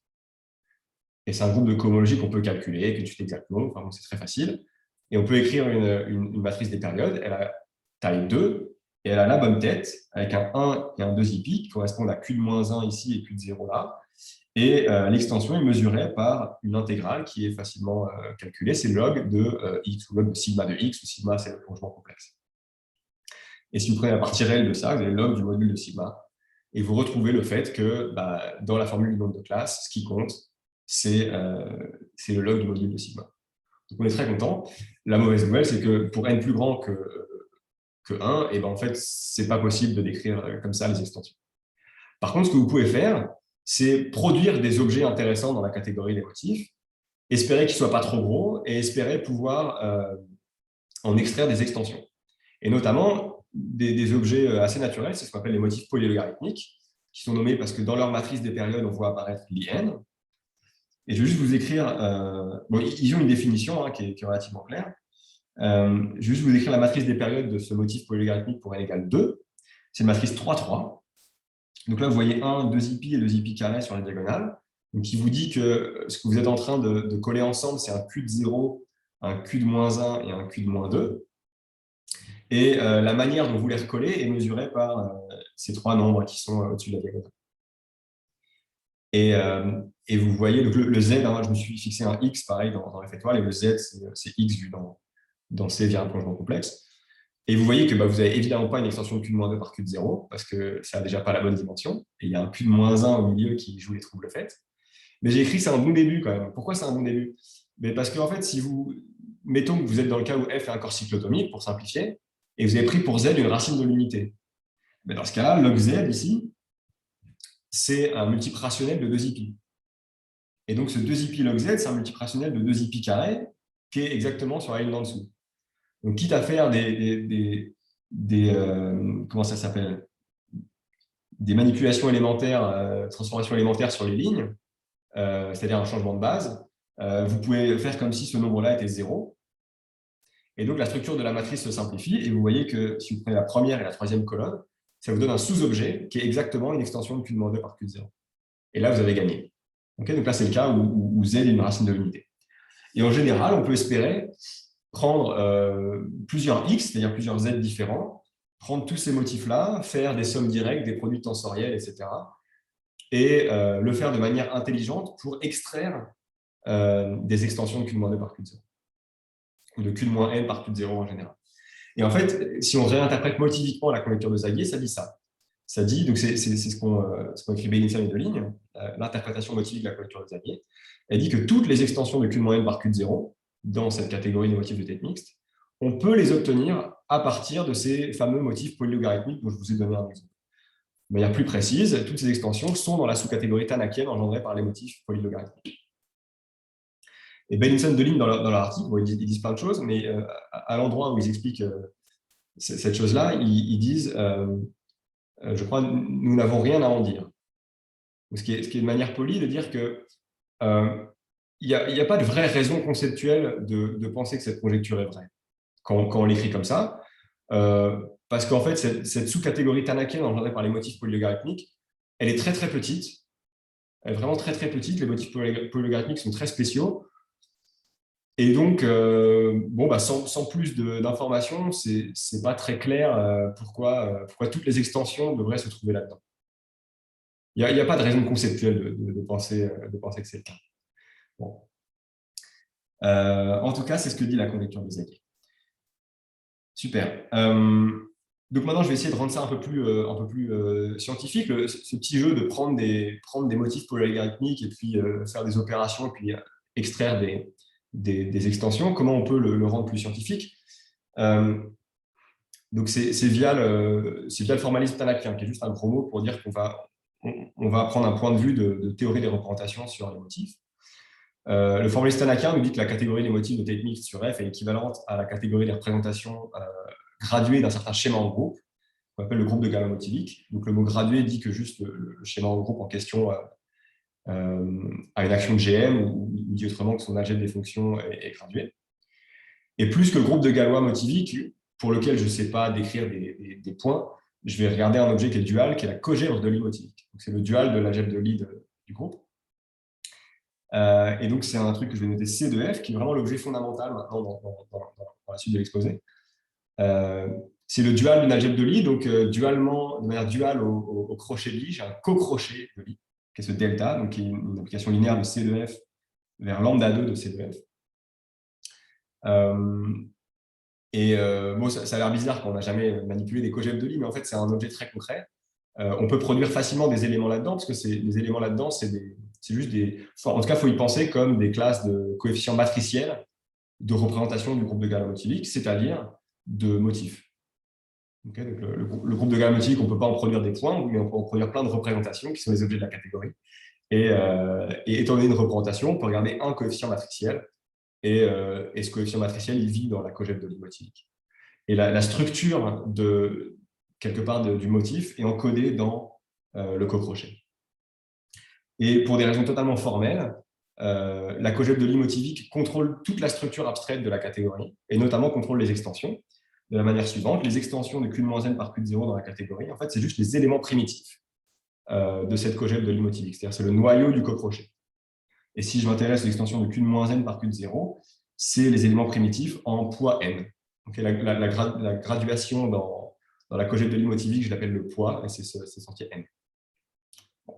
Et c'est un groupe de cohomologie qu'on peut calculer, que tu fais exactement, enfin, bon, c'est très facile. Et on peut écrire une matrice des périodes. Elle a taille 2, et elle a la bonne tête, avec un 1 et un 2 IP, qui correspondent à Q de moins 1 ici et Q de 0 là. Et l'extension est mesurée par une intégrale qui est facilement calculée. C'est log de x, ou log de sigma de x, où sigma, c'est le prolongement complexe. Et si vous prenez la partie réelle de ça, vous avez log du module de sigma. Et vous retrouvez le fait que dans la formule du nombre de classes, ce qui compte, c'est le log du module de sigma. Donc on est très content. La mauvaise nouvelle, c'est que pour n plus grand que 1, et ben en fait, ce n'est pas possible de décrire comme ça les extensions. Par contre, ce que vous pouvez faire, c'est produire des objets intéressants dans la catégorie des motifs, espérer qu'ils ne soient pas trop gros et espérer pouvoir en extraire des extensions. Et notamment, des objets assez naturels, c'est ce qu'on appelle les motifs polylogarithmiques, qui sont nommés parce que dans leur matrice des périodes, on voit apparaître l'IN. Et je vais juste vous écrire, bon, ils ont une définition qui est relativement claire. Je vais juste vous écrire la matrice des périodes de ce motif polylogarithmique pour n égale 2. C'est une matrice 3,3. Donc là, vous voyez 1, 2 IP et 2 IP carrés sur la diagonale. Donc, il vous dit que ce que vous êtes en train de coller ensemble, c'est un Q de 0, un Q de moins 1 et un Q de moins 2. Et la manière dont vous les recollez est mesurée par ces trois nombres qui sont au-dessus de la diagonale. Et vous voyez, donc le Z, je me suis fixé un X pareil dans F étoile, et le Z, c'est X vu dans C via un prolongement complexe. Et vous voyez que vous n'avez évidemment pas une extension de Q de moins 2 par Q de 0, parce que ça n'a déjà pas la bonne dimension. Et il y a un Q de moins 1 au milieu qui joue les troubles faits. Mais j'ai écrit que c'est un bon début quand même. Pourquoi c'est un bon début? Mais parce qu'en fait, si vous, mettons que vous êtes dans le cas où F est un corps cyclotomique, pour simplifier, et vous avez pris pour Z une racine de l'unité. Mais dans ce cas-là, log Z ici, c'est un multiple rationnel de 2 IP. Et donc ce 2 IP log Z, c'est un multiple rationnel de 2 IP carré qui est exactement sur la ligne d'en dessous. Donc, quitte à faire comment ça s'appelle, des manipulations élémentaires, transformations élémentaires sur les lignes, c'est-à-dire un changement de base, vous pouvez faire comme si ce nombre-là était 0. Et donc, la structure de la matrice se simplifie. Et vous voyez que si vous prenez la première et la troisième colonne, ça vous donne un sous-objet qui est exactement une extension de Q de moins 2 par Q de 0. Et là, vous avez gagné. Okay, donc là, c'est le cas où Z est une racine de l'unité. Et en général, on peut espérer prendre plusieurs X, c'est-à-dire plusieurs Z différents, prendre tous ces motifs-là, faire des sommes directes, des produits tensoriels, etc. Et le faire de manière intelligente pour extraire des extensions de Q de moins 2 par Q de 0. Ou de Q de moins N par Q de 0 en général. Et en fait, si on réinterprète motiviquement la conjecture de Zagier, ça dit ça. Ça dit, donc c'est ce qu'on écrit Beilinson et Deligne, l'interprétation motivique de la conjecture de Zagier. Elle dit que toutes les extensions de Q de moins N par Q de 0, dans cette catégorie de motifs de tête mixte, on peut les obtenir à partir de ces fameux motifs polylogarithmiques dont je vous ai donné un exemple. De manière plus précise, toutes ces extensions sont dans la sous-catégorie tanakienne engendrée par les motifs polylogarithmiques. Et Beilinson et Deligne, dans leur article, ils disent plein de choses, mais à l'endroit où ils expliquent cette chose-là, ils disent, je crois, nous n'avons rien à en dire. Ce qui est une manière polie de dire que il n'y a pas de vraie raison conceptuelle de penser que cette conjecture est vraie, quand on l'écrit comme ça, parce qu'en fait, cette sous-catégorie tanakienne engendrée par les motifs polylogarithmiques, elle est très très petite, elle est vraiment très très petite, les motifs polylogarithmiques sont très spéciaux, et donc, sans plus d'informations, c'est pas très clair pourquoi toutes les extensions devraient se trouver là-dedans. Il n'y a pas de raison conceptuelle de penser que c'est le cas. Bon. En tout cas, c'est ce que dit la conjecture de Zaghi. Super. Donc maintenant, je vais essayer de rendre ça un peu plus scientifique. Ce petit jeu de prendre des motifs polylogarithmiques et puis faire des opérations et puis extraire des extensions, comment on peut le rendre plus scientifique? Donc c'est via le formalisme tanakien, qui est juste un gros mot pour dire qu'on va prendre un point de vue de théorie des représentations sur les motifs. Le formalisme tanakien nous dit que la catégorie des motifs de Tate mixte sur F est équivalente à la catégorie des représentations graduées d'un certain schéma en groupe, qu'on appelle le groupe de gamma motivique. Donc le mot gradué dit que juste le schéma en groupe en question a une action de GM, ou dit autrement que son algèbre des fonctions est gradué. Et plus que le groupe de Galois motivique, pour lequel je ne sais pas décrire des points, je vais regarder un objet qui est dual, qui est la cogèbre de Lie motivique. C'est le dual de l'algèbre de Lie du groupe. Et donc, c'est un truc que je vais noter C de F, qui est vraiment l'objet fondamental maintenant dans la suite de l'exposé. C'est le dual d'une algèbre de Lie, donc de manière duale au crochet de Lie, j'ai un co-crochet de Lie, qui est ce delta, donc qui est une application linéaire de C de F vers lambda 2 de C de F. Bon, ça a l'air bizarre quand on n'a jamais manipulé des cogèbres de Lie, mais en fait, c'est un objet très concret. On peut produire facilement des éléments là-dedans, parce que les éléments là-dedans, c'est juste des... Enfin, en tout cas, il faut y penser comme des classes de coefficients matriciels de représentation du groupe de Galois motivique, c'est-à-dire de motifs. Okay, donc le groupe de Galois motivique, on ne peut pas en produire des points, mais on peut en produire plein de représentations qui sont les objets de la catégorie. Et étant donné une représentation, on peut regarder un coefficient matriciel, et ce coefficient matriciel, il vit dans la cogèbre de Lie motivique. Et la structure quelque part du motif est encodée dans le cocrochet. Et pour des raisons totalement formelles, la cogèbre de Lie motivique contrôle toute la structure abstraite de la catégorie, et notamment contrôle les extensions, de la manière suivante. Les extensions de Q de moins n par Q de 0 dans la catégorie, en fait, c'est juste les éléments primitifs de cette cogèbre de Lie motivique, c'est-à-dire c'est le noyau du cocrochet. Et si je m'intéresse aux extensions de Q de moins n par Q de 0, c'est les éléments primitifs en poids n. Okay, la graduation dans la cogèbre de Lie motivique, je l'appelle le poids, et c'est ce sentier n. Bon.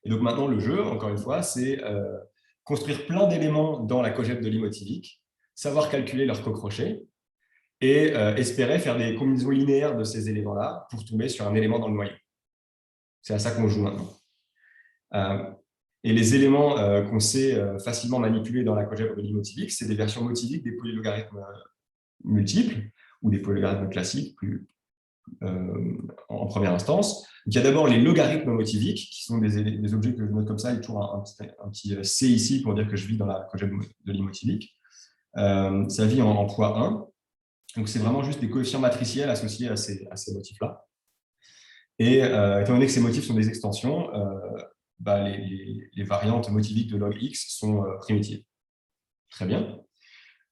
Et donc maintenant, le jeu, encore une fois, c'est construire plein d'éléments dans la cogèbre de Lie motivique, savoir calculer leur cocrochet, et espérer faire des combinaisons linéaires de ces éléments-là pour tomber sur un élément dans le noyau. C'est à ça qu'on joue maintenant. Et les éléments qu'on sait facilement manipuler dans la cogèbre de Lie motivique, c'est des versions motiviques des polylogarithmes multiples ou des polylogarithmes classiques en première instance. Donc, il y a d'abord les logarithmes motiviques, qui sont des objets que je note comme ça. Il y a toujours un petit C ici pour dire que je vis dans la cogèbre de Lie motivique. Ça vit en poids 1. Donc, c'est vraiment juste des coefficients matriciels associés à ces motifs-là. Et étant donné que ces motifs sont des extensions, les variantes motiviques de log x sont primitives. Très bien.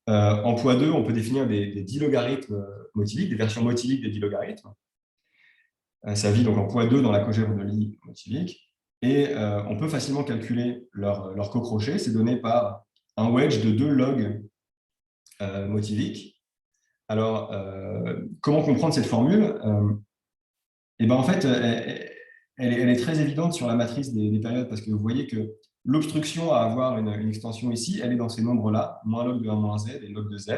En poids 2, on peut définir des dilogarithmes motiviques, des versions motiviques des dilogarithmes. Ça vit donc en poids 2 dans la cogèbre de Lie motivique. Et on peut facilement calculer leur cocrochet. C'est donné par un wedge de 2 log motiviques. Alors, comment comprendre cette formule? En fait, elle est très évidente sur la matrice des périodes, parce que vous voyez que l'obstruction à avoir une extension ici, elle est dans ces nombres-là, moins log de 1 moins z et log de z.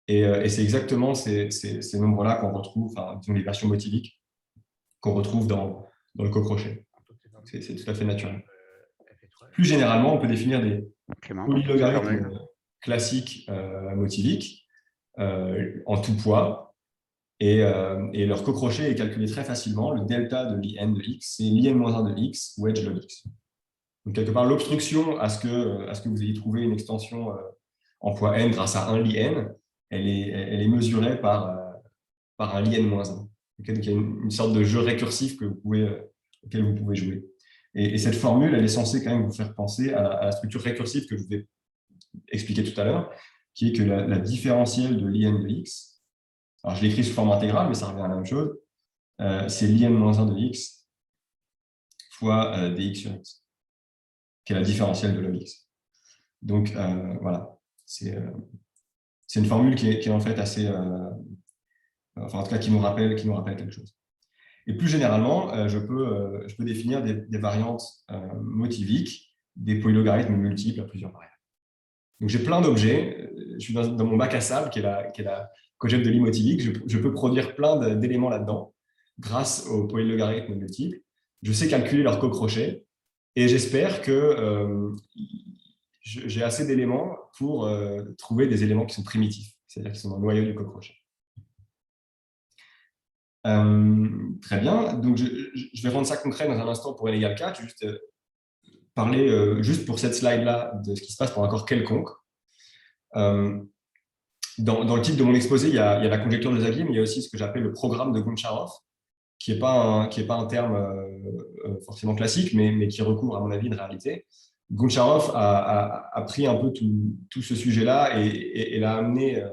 Et c'est exactement ces nombres-là qu'on retrouve, enfin, les versions motiviques, qu'on retrouve dans le cocrochet. C'est tout à fait naturel. Plus généralement, on peut définir des polylogarithmes classiques motiviques en tout poids. Et leur cocrochet est calculé très facilement. Le delta de l'IN de x, c'est l'IN-1 de x, wedge log x. Donc, quelque part, l'obstruction à ce que vous ayez trouvé une extension en poids n grâce à un l'IN, elle est mesurée par un l'IN-1. Okay, donc, il y a une sorte de jeu récursif auquel vous pouvez jouer. Et cette formule, elle est censée quand même vous faire penser à la structure récursive que je vous ai expliqué tout à l'heure, qui est que la différentielle de l'IN de x, alors, je l'écris sous forme intégrale, mais ça revient à la même chose. C'est l'IN-1 de x fois dx sur x, qui est la différentielle de log x. Donc, voilà. C'est une formule qui est en fait assez... enfin, en tout cas, qui nous rappelle quelque chose. Et plus généralement, je peux définir des variantes motiviques, des polylogarithmes multiples à plusieurs variables. Donc, j'ai plein d'objets. Je suis dans mon bac à sable, qui est la cogèbre de Lie motivique. Je peux produire plein d'éléments là-dedans grâce aux polylogarithmes multiples. Je sais calculer leur co-crochet et j'espère que j'ai assez d'éléments pour trouver des éléments qui sont primitifs, c'est-à-dire qui sont dans le noyau du co-crochet. Très bien. Donc, je vais rendre ça concret dans un instant pour n égale 4. Juste parler, juste pour cette slide-là, de ce qui se passe pour un corps quelconque. Dans le titre de mon exposé, il y a la conjecture de Xavier, mais il y a aussi ce que j'appelle le programme de Goncharov, qui n'est pas un terme forcément classique, mais qui recouvre, à mon avis, une réalité. Goncharov a pris un peu tout ce sujet-là et l'a amené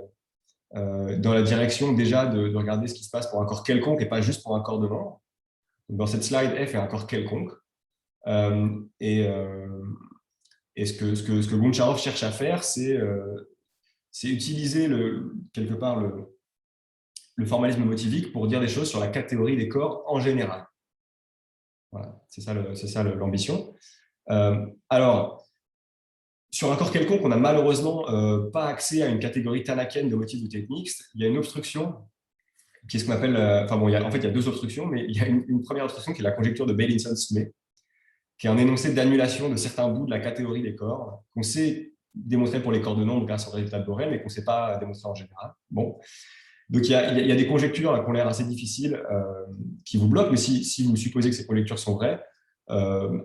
dans la direction déjà de regarder ce qui se passe pour un corps quelconque et pas juste pour un corps de membre. Dans cette slide, F est un corps quelconque. Et ce que Goncharov cherche à faire, c'est utiliser quelque part le formalisme motivique pour dire des choses sur la catégorie des corps en général. Voilà, c'est ça l'ambition. Alors, sur un corps quelconque, on n'a malheureusement pas accès à une catégorie tanakienne de motifs de techniques. Il y a une obstruction qui est ce qu'on appelle… en fait, il y a deux obstructions, mais il y a une première obstruction qui est la conjecture de Beilinson-Soumet, qui est un énoncé d'annulation de certains bouts de la catégorie des corps, qu'on sait démontrer pour les corps de nombre grâce au résultat de Borel, mais qu'on ne sait pas démontrer en général. Bon. Donc, il y a des conjectures qui ont l'air assez difficiles, qui vous bloquent, mais si vous supposez que ces conjectures sont vraies,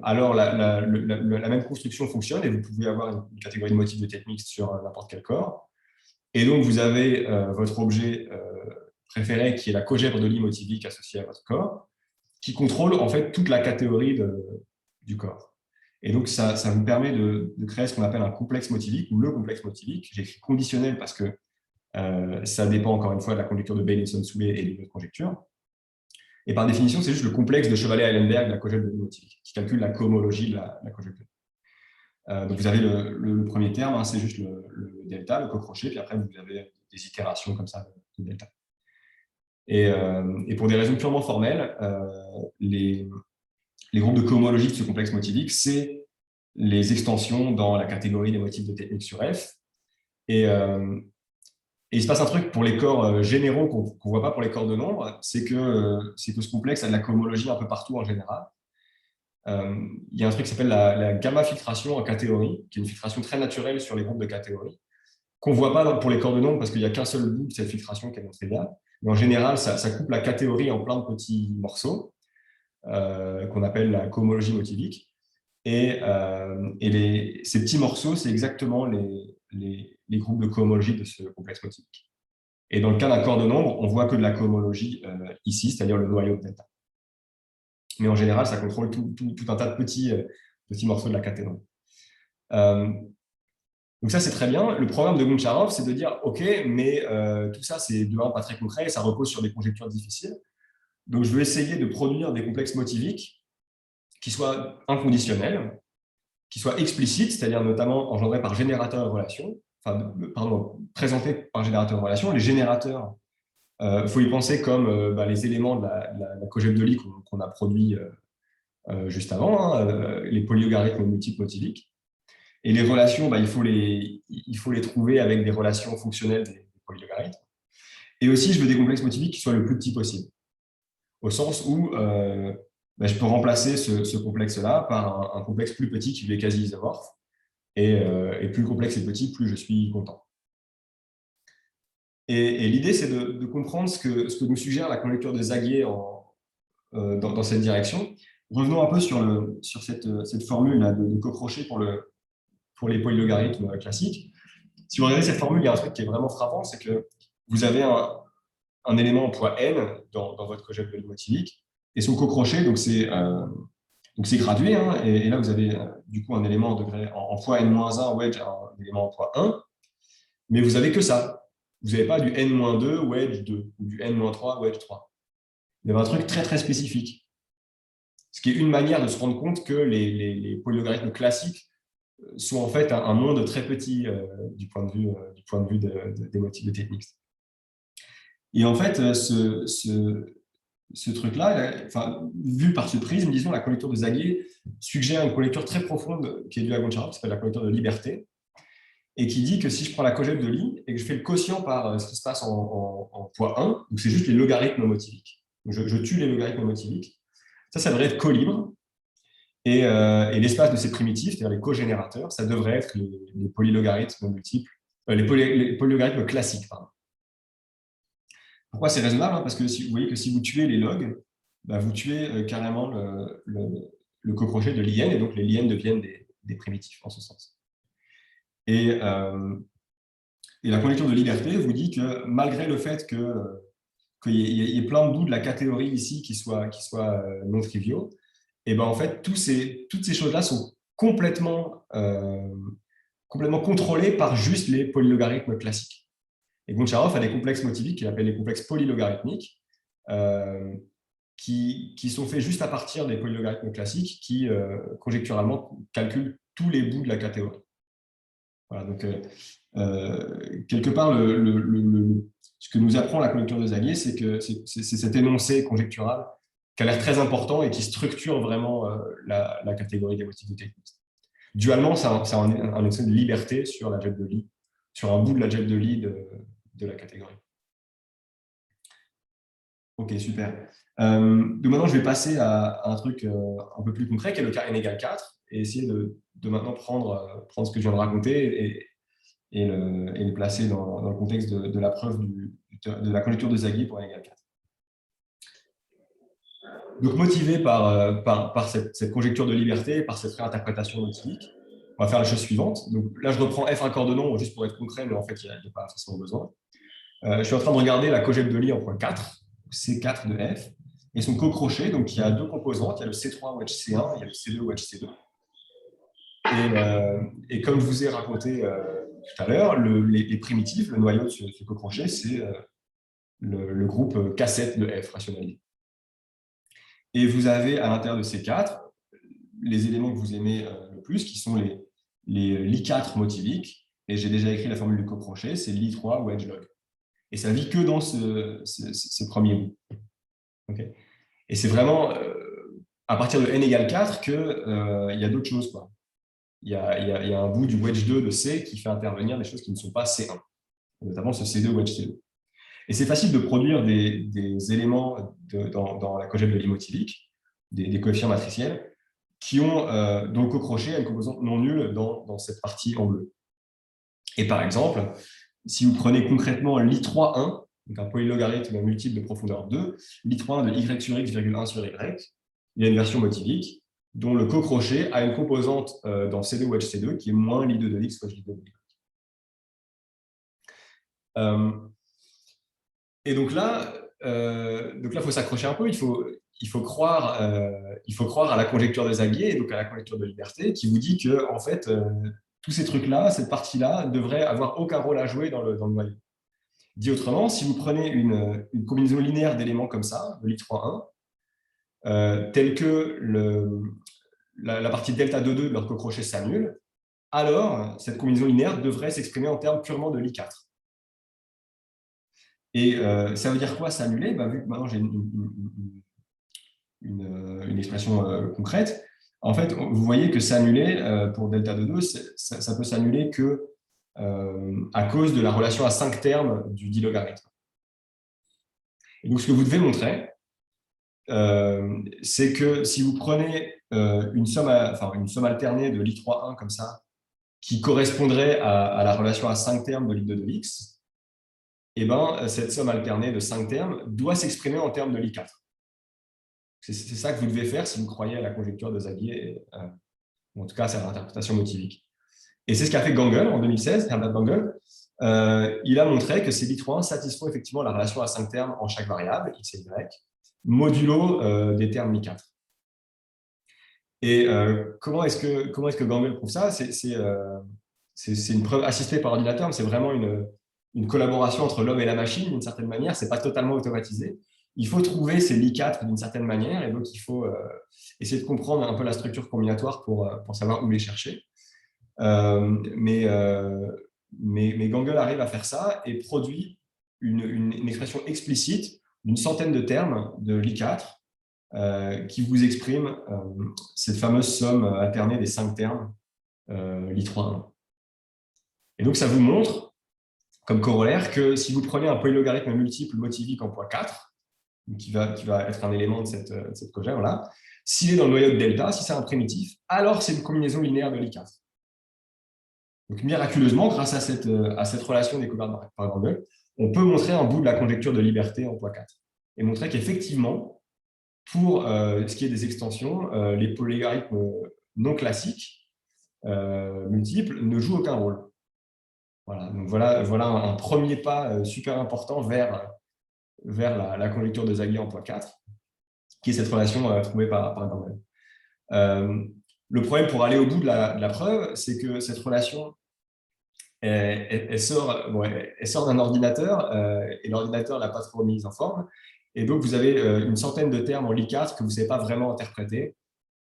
alors la même construction fonctionne et vous pouvez avoir une catégorie de motifs de technique sur n'importe quel corps. Et donc, vous avez votre objet préféré qui est la cogèbre de Lie motivique associée à votre corps, qui contrôle en fait toute la catégorie du corps. Et donc, ça vous permet de créer ce qu'on appelle un complexe motivique ou le complexe motivique. J'ai écrit conditionnel parce que ça dépend encore une fois de la conjecture de Beilinson-Soumet et d'une autre conjecture. Et par définition, c'est juste le complexe de Chevalet-Eilenberg de la cogèbre de Lie motivique qui calcule la cohomologie de la conjecture. Donc, vous avez le premier terme, hein, c'est juste le delta, le co-crochet, puis après, vous avez des itérations comme ça de delta. Et pour des raisons purement formelles, les groupes de cohomologie de ce complexe motivique, c'est les extensions dans la catégorie des motifs de technique sur F. Et il se passe un truc pour les corps généraux qu'on ne voit pas pour les corps de nombre, c'est que ce complexe a de la cohomologie un peu partout en général. Il y a un truc qui s'appelle la gamma-filtration en catégorie, qui est une filtration très naturelle sur les groupes de catégorie, qu'on ne voit pas pour les corps de nombre parce qu'il n'y a qu'un seul bout de cette filtration qui est non triviale. Mais en général, ça coupe la catégorie en plein de petits morceaux qu'on appelle la cohomologie motivique. Et ces petits morceaux, c'est exactement les groupes de cohomologie de ce complexe motivique. Et dans le cas d'un corps de nombre, on voit que de la cohomologie ici, c'est-à-dire le noyau de delta. Mais en général, ça contrôle tout un tas de petits morceaux de la catégorie. Donc ça, c'est très bien. Le programme de Goncharov, c'est de dire, OK, mais tout ça, c'est de un pas très concret et ça repose sur des conjectures difficiles. Donc, je vais essayer de produire des complexes motiviques qui soient inconditionnels, qui soient explicites, c'est-à-dire notamment engendrés par générateur de relations, présentés par générateur de relations. Les générateurs, il faut y penser comme les éléments de la cogèbre de Lie qu'on a produit juste avant, hein, les polylogarithmes multiples motiviques. Et les relations, il faut les trouver avec des relations fonctionnelles des polylogarithmes. Et aussi, je veux des complexes motiviques qui soient le plus petit possible, au sens où je peux remplacer ce complexe-là par un complexe plus petit qui lui est quasi isomorphe. Et plus le complexe est petit, plus je suis content. Et l'idée, c'est de comprendre ce que nous suggère la conjecture de Zagier dans cette direction. Revenons un peu sur cette formule-là de co-crochet pour les polylogarithmes classiques. Si vous regardez cette formule, il y a un truc qui est vraiment frappant, c'est que vous avez un élément en poids n dans votre cogèbre de Lie motivique, et son co-crochet, donc c'est gradué, hein, et là vous avez du coup un élément en poids n-1 wedge, un élément en poids 1, mais vous n'avez que ça. Vous n'avez pas du n-2 wedge 2 ou du n-3 wedge 3. Il y avait un truc très très spécifique. Ce qui est une manière de se rendre compte que les polylogarithmes classiques sont en fait un monde très petit du point de vue des motifs de technique. Et en fait, ce truc-là, vu par ce prisme, disons, la conjecture de Zagier suggère une conjecture très profonde qui est due à Goncharov, qui s'appelle la conjecture de liberté, et qui dit que si je prends la cogète de Lie et que je fais le quotient par ce qui se passe en poids 1, donc c'est juste les logarithmes motiviques, je tue les logarithmes motiviques, ça devrait être colibre, et l'espace de ces primitifs, c'est-à-dire les cogénérateurs, ça devrait être les polylogarithmes multiples, les polylogarithmes classiques, pardon. Pourquoi c'est raisonnable? Parce que vous voyez que si vous tuez les logs, bah, vous tuez carrément le cocrochet de l'IN, et donc les liens deviennent des primitifs en ce sens. Et la conjecture de liberté vous dit que malgré le fait qu'il y ait plein de bouts de la catégorie ici qui soient non triviaux, et ben en fait, toutes ces choses-là sont complètement contrôlées par juste les polylogarithmes classiques. Et Goncharov a des complexes motiviques qu'il appelle les complexes polylogarithmiques, qui sont faits juste à partir des polylogarithmes classiques qui, conjecturalement, calculent tous les bouts de la catégorie. Voilà, donc, quelque part, ce que nous apprend la conjecture de Zagier, c'est que c'est cet énoncé conjectural qui a l'air très important et qui structure vraiment la catégorie des motifs du technisme. Dualement, c'est un énoncé de liberté sur la algèbre de Lie, sur un bout de l'algèbre de Lie de la catégorie. Ok, super. Donc maintenant, je vais passer à un truc un peu plus concret, qui est le cas n égale 4, et essayer de maintenant prendre ce que je viens de raconter et le placer dans le contexte de la preuve de la conjecture de Zagier pour n égale 4. Donc, motivé par cette conjecture de liberté, par cette réinterprétation motivique, on va faire la chose suivante. Donc, là, je reprends F un corps de nom, juste pour être concret, mais en fait, il n'y a pas forcément besoin. Je suis en train de regarder la cogète de Lie en point 4, C4 de F, et son co-crochet, donc il y a deux composantes, il y a le C3 wedge C1, il y a le C2 wedge C2. Et comme je vous ai raconté tout à l'heure, les primitifs, le noyau de ce co-crochet, c'est le groupe K7 de F rationalisé. Et vous avez à l'intérieur de ces 4 les éléments que vous aimez le plus, qui sont les Li4 motiviques, et j'ai déjà écrit la formule du co-crochet, c'est Li3 wedge log. Et ça vit que dans ce premier bout. Okay. Et c'est vraiment à partir de n égale 4 qu'il y a d'autres choses, quoi. Il y a un bout du wedge 2 de C qui fait intervenir des choses qui ne sont pas C1, notamment ce C2 wedge C2. Et c'est facile de produire des éléments dans la cogète de Lie motivique, des coefficients matriciels, qui ont, dont le co-crochet a une composante non nulle dans cette partie en bleu. Et par exemple, si vous prenez concrètement Li3,1, donc un polylogarithme multiple de profondeur 2, Li3,1 de y sur x, virgule 1 sur y, il y a une version motivique dont le co-crochet a une composante dans C2 wedge C2 qui est moins Li2 de x wedge Li2 de y. Et donc là, il faut s'accrocher un peu, il faut croire à la conjecture de Zagier, et donc à la conjecture de liberté, qui vous dit que en fait, tous ces trucs-là, cette partie-là, devrait avoir aucun rôle à jouer dans le noyau. Dit autrement, si vous prenez une combinaison linéaire d'éléments comme ça, de Li3,1, telle que la partie delta 2,2 de leur co-crochet s'annule, alors cette combinaison linéaire devrait s'exprimer en termes purement de Li4. Et ça veut dire quoi s'annuler? Vu que maintenant j'ai une expression concrète, en fait, vous voyez que s'annuler pour delta 2,2, ça peut s'annuler que à cause de la relation à 5 termes du dit logarithme. Et donc, ce que vous devez montrer, c'est que si vous prenez une somme alternée de Li3,1 comme ça, qui correspondrait à la relation à 5 termes de Li2 de x, et cette somme alternée de 5 termes doit s'exprimer en termes de Li4. C'est ça que vous devez faire si vous croyez à la conjecture de Zagier, ou en tout cas à cette interprétation motivique. Et c'est ce qu'a fait Gangel en 2016, Herbert Gangel. Il a montré que ces Li3,1 satisfont effectivement la relation à 5 termes en chaque variable, x et y, modulo des termes Li4. Et comment est-ce que Gangel prouve ça? C'est une preuve assistée par ordinateur, mais c'est vraiment une collaboration entre l'homme et la machine, d'une certaine manière. Ce n'est pas totalement automatisé. Il faut trouver ces Li4 d'une certaine manière, et donc il faut essayer de comprendre un peu la structure combinatoire pour savoir où les chercher. Mais Gangel arrive à faire ça et produit une expression explicite d'une centaine de termes de Lie4 qui vous expriment cette fameuse somme alternée des 5 termes Lie3. Et donc, ça vous montre, comme corollaire, que si vous prenez un polylogarithme multiple motivique en poids 4, qui va être un élément de cette cogère, voilà, s'il est dans le noyau de delta, si c'est un primitif, alors c'est une combinaison linéaire de Lie4. Donc, miraculeusement, grâce à cette relation des couverts par Wrangle, on peut montrer un bout de la conjecture de liberté en poids 4 et montrer qu'effectivement, pour ce qui est des extensions, les polylogarithmes non classiques multiples ne jouent aucun rôle. Voilà, donc voilà un premier pas super important vers la conjecture de Zaghi en poids 4, qui est cette relation trouvée par Wrangle. Le problème pour aller au bout de la preuve, c'est que cette relation, elle sort d'un ordinateur et l'ordinateur ne l'a pas trop mise en forme. Et donc, vous avez une centaine de termes en Lie4 que vous ne savez pas vraiment interpréter.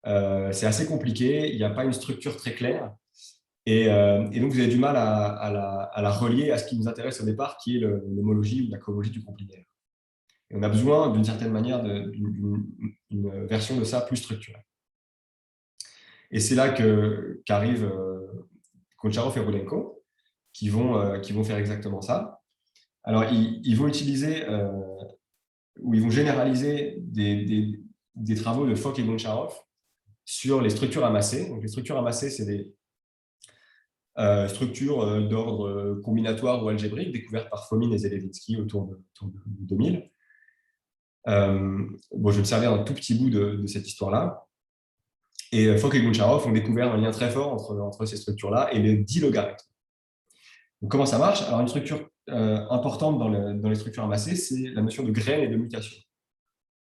C'est assez compliqué, il n'y a pas une structure très claire. Et donc, vous avez du mal à la relier à ce qui nous intéresse au départ, qui est l'homologie ou la cohomologie du compilaire. Et on a besoin, d'une certaine manière, d'une version de ça plus structurée. Et c'est là qu'arrivent Koncharov et Rudenko, qui vont faire exactement ça. Alors, ils vont utiliser, ou ils vont généraliser des travaux de Fock et Goncharov sur les structures amassées. Donc, les structures amassées, c'est des structures d'ordre combinatoire ou algébrique découvertes par Fomin et Zelevitsky autour de 2000. Je vais me servir d'un tout petit bout de cette histoire-là. Et Fock et Goncharov ont découvert un lien très fort entre ces structures-là et les 10 logarithmes. Donc, comment ça marche? Alors, une structure importante dans les structures amassées, c'est la notion de graine et de mutation.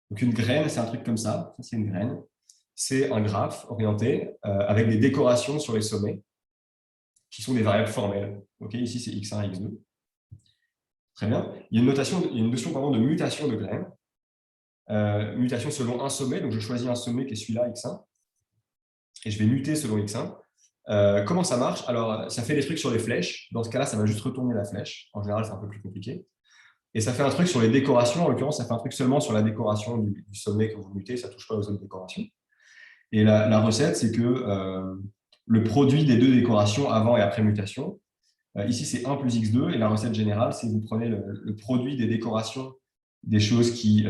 Donc, une graine, c'est un truc comme ça. Ça, c'est une graine. C'est un graphe orienté avec des décorations sur les sommets qui sont des variables formelles. Okay, ici, c'est x1 et x2. Très bien. Il y a une notion de mutation de graine. Mutation selon un sommet. Donc, je choisis un sommet qui est celui-là, x1. Et je vais muter selon x1. Comment ça marche? Alors, ça fait des trucs sur les flèches. Dans ce cas-là, ça va juste retourner la flèche. En général, c'est un peu plus compliqué. Et ça fait un truc sur les décorations. En l'occurrence, ça fait un truc seulement sur la décoration du sommet que vous mutez. Ça ne touche pas aux autres décorations. Et la recette, c'est que le produit des deux décorations avant et après mutation, ici, c'est 1 plus x2. Et la recette générale, c'est que vous prenez le produit des décorations des choses qui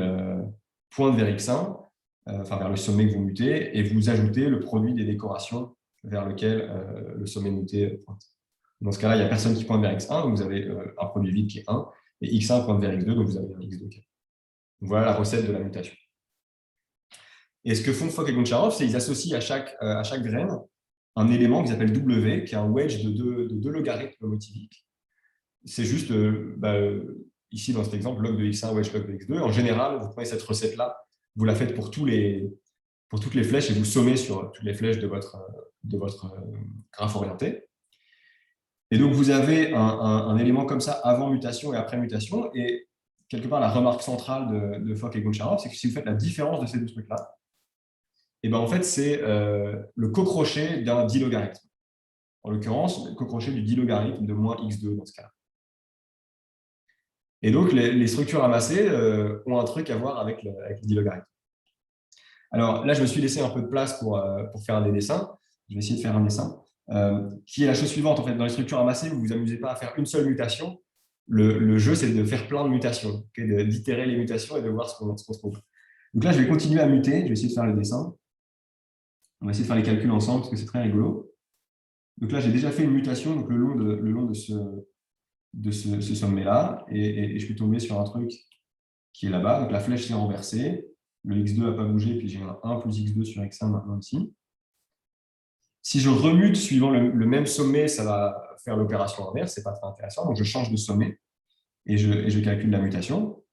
pointent vers x1, enfin vers le sommet que vous mutez, et vous ajoutez le produit des décorations vers lequel le sommet muté pointe. Dans ce cas-là, il n'y a personne qui pointe vers x1, donc vous avez un produit vide qui est 1, et x1 pointe vers x2, donc vous avez un x2 qui est 1. Donc voilà la recette de la mutation. Et ce que font Fock et Goncharov, c'est qu'ils associent à chaque graine un élément qu'ils appellent W, qui est un wedge de deux logarithmes motiviques. C'est juste, ici dans cet exemple, log de x1, wedge log de x2. En général, vous prenez cette recette-là, vous la faites pour toutes les flèches et vous sommez sur toutes les flèches de votre graphe orienté. Et donc, vous avez un élément comme ça avant mutation et après mutation. Et quelque part, la remarque centrale de Fock et Goncharov, c'est que si vous faites la différence de ces deux trucs-là, et ben en fait, c'est le cocrochet d'un dilogarithme. En l'occurrence, le cocrochet du dilogarithme de moins x2 dans ce cas-là. Et donc, les structures amassées ont un truc à voir avec le dilogarithme. Alors là, je me suis laissé un peu de place pour faire des dessins. Je vais essayer de faire un dessin qui est la chose suivante. En fait, dans les structures amassées, vous ne vous amusez pas à faire une seule mutation. Le jeu, c'est de faire plein de mutations, d'itérer les mutations et de voir ce qu'on trouve. Donc là, je vais continuer à muter. Je vais essayer de faire le dessin. On va essayer de faire les calculs ensemble parce que c'est très rigolo. Donc là, j'ai déjà fait une mutation donc le long de ce sommet-là et je suis tombé sur un truc qui est là-bas. Donc la flèche s'est renversée. Le x2 n'a pas bougé, puis j'ai un 1 plus x2 sur x1 maintenant ici. Si je remute suivant le même sommet, ça va faire l'opération inverse, ce n'est pas très intéressant. Donc je change de sommet et je calcule la mutation.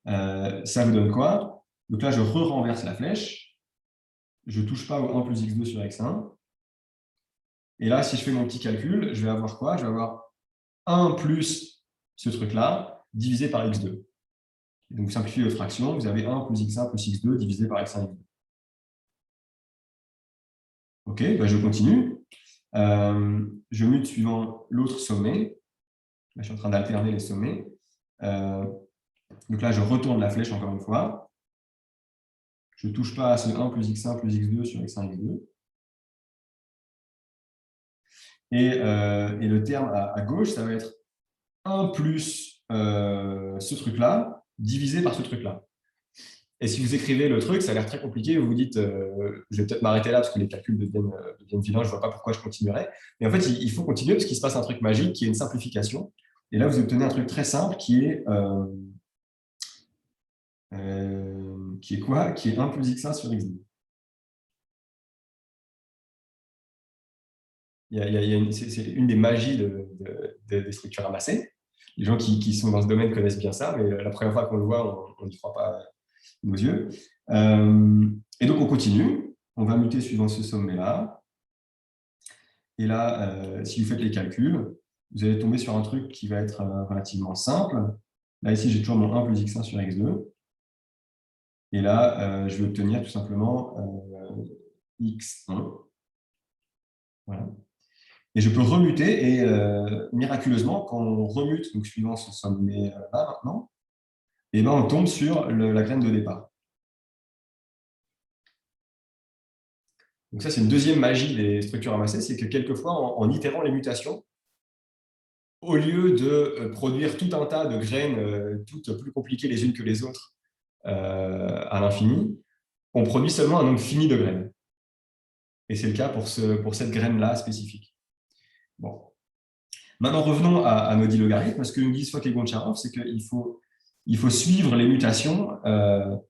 Ça vous donne quoi? Donc là, je renverse la flèche. Je ne touche pas au 1 plus x2 sur x1. Et là, si je fais mon petit calcul, je vais avoir quoi? Je vais avoir 1 plus ce truc-là divisé par x2. Donc, vous simplifiez votre fraction, vous avez 1 plus x1 plus x2 divisé par x1 et x2. OK, je continue. Je mute suivant l'autre sommet. Là, je suis en train d'alterner les sommets. Donc là, je retourne la flèche encore une fois. Je ne touche pas à ce 1 plus x1 plus x2 sur x1, x2. Et le terme à gauche, ça va être 1 plus ce truc-là, divisé par ce truc-là. Et si vous écrivez le truc, ça a l'air très compliqué, vous vous dites, je vais peut-être m'arrêter là parce que les calculs deviennent vilains, je ne vois pas pourquoi je continuerai. Mais en fait, il faut continuer parce qu'il se passe un truc magique qui est une simplification. Et là, vous obtenez un truc très simple qui est quoi? Qui est 1 plus x1 sur x2. C'est une des magies des structures amassées. Les gens qui sont dans ce domaine connaissent bien ça, mais la première fois qu'on le voit, on n'y croit pas nos yeux. Et donc, on continue. On va muter suivant ce sommet-là. Et là, si vous faites les calculs, vous allez tomber sur un truc qui va être relativement simple. Là, ici, j'ai toujours mon 1 plus x1 sur x2. Et là, je vais obtenir tout simplement x1. Voilà. Et je peux remuter, et miraculeusement, quand on remute, donc suivant ce sommet-là maintenant, et ben on tombe sur la graine de départ. Donc ça, c'est une deuxième magie des structures amassées, c'est que quelquefois, en itérant les mutations, au lieu de produire tout un tas de graines, toutes plus compliquées les unes que les autres, à l'infini, on produit seulement un nombre fini de graines. Et c'est le cas pour cette graine-là spécifique. Bon. Maintenant, revenons à nos 10 logarithmes. Ce que nous disent Fock et Goncharov, c'est qu'il faut suivre les mutations. À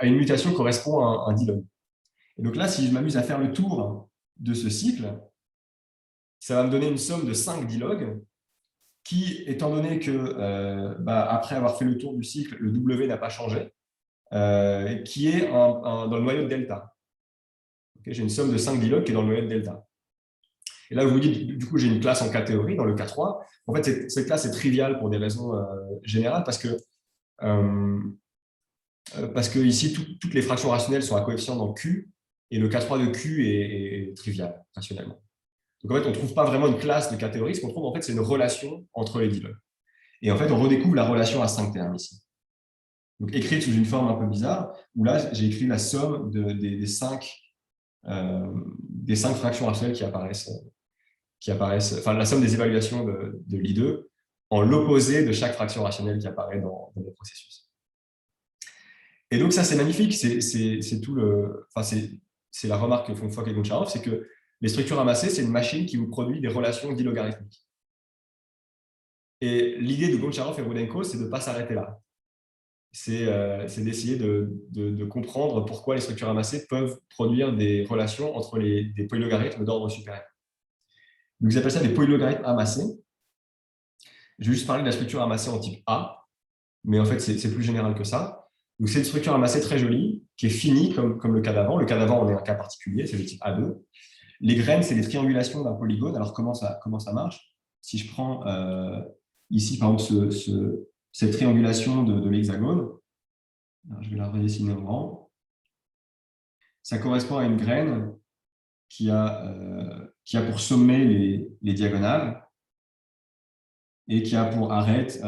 une mutation correspond à un dilog. Et donc là, si je m'amuse à faire le tour de ce cycle, ça va me donner une somme de 5 dilogues qui, étant donné que, après avoir fait le tour du cycle, le W n'a pas changé, qui est dans le noyau de delta. Okay, j'ai une somme de 5 dilogues qui est dans le noyau de delta. Et là, vous vous dites, du coup, j'ai une classe en K-théorie, dans le K3. En fait, cette classe est triviale pour des raisons générales, parce que ici, toutes les fractions rationnelles sont à coefficient dans Q, et le K3 de Q est trivial, rationnellement. Donc, en fait, on ne trouve pas vraiment une classe de K-théorie. Ce qu'on trouve, en fait, c'est une relation entre les dilogues. Et en fait, on redécouvre la relation à 5 termes ici. Donc, écrite sous une forme un peu bizarre, où là, j'ai écrit la somme des 5 fractions rationnelles qui apparaissent, enfin, la somme des évaluations de l'I2 en l'opposé de chaque fraction rationnelle qui apparaît dans le processus. Et donc, ça, c'est magnifique. C'est la remarque que font Fock et Goncharov, c'est que les structures amassées, c'est une machine qui vous produit des relations dilogarithmiques. Et l'idée de Goncharov et Rudenko, c'est de ne pas s'arrêter là. C'est d'essayer de comprendre pourquoi les structures amassées peuvent produire des relations entre des polylogarithmes d'ordre supérieur. Donc, ils appellent ça des polylogarithmes amassés. Je vais juste parler de la structure amassée en type A, mais en fait, c'est plus général que ça. Donc, c'est une structure amassée très jolie, qui est finie comme le cas d'avant. Le cas d'avant, on est un cas particulier, c'est le type A2. Les graines, c'est les triangulations d'un polygone. Alors, comment ça marche? Si je prends ici, par exemple, cette triangulation de l'hexagone, je vais la redessiner en grand. Ça correspond à une graine qui a pour sommet les diagonales et qui a pour arête,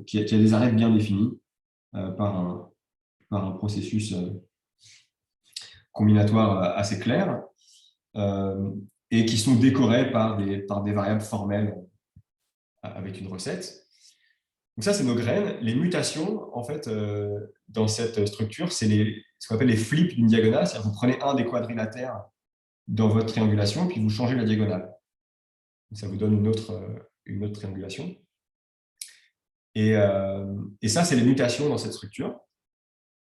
qui a des arêtes bien définies par un processus combinatoire assez clair, et qui sont décorées par des variables formelles avec une recette. Donc ça, c'est nos graines. Les mutations, en fait, dans cette structure, c'est ce qu'on appelle les flips d'une diagonale. C'est-à-dire que vous prenez un des quadrilatères dans votre triangulation, puis vous changez la diagonale. Donc ça vous donne une autre triangulation. Et ça, c'est les mutations dans cette structure.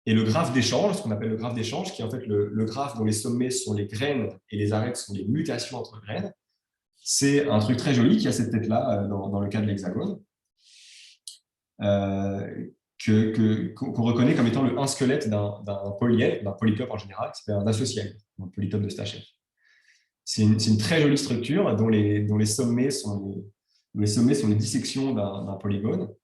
Et le graphe d'échange, ce qu'on appelle le graphe d'échange, qui est en fait le graphe dont les sommets sont les graines et les arêtes sont les mutations entre graines, c'est un truc très joli qui a cette tête-là dans le cas de l'hexagone, qu'on reconnaît comme étant un squelette d'un polyèdre, d'un polytope en général, qui s'appelle un associé, un polytope de Stachel. C'est une très jolie structure dont les sommets sont les dissections d'un polygone,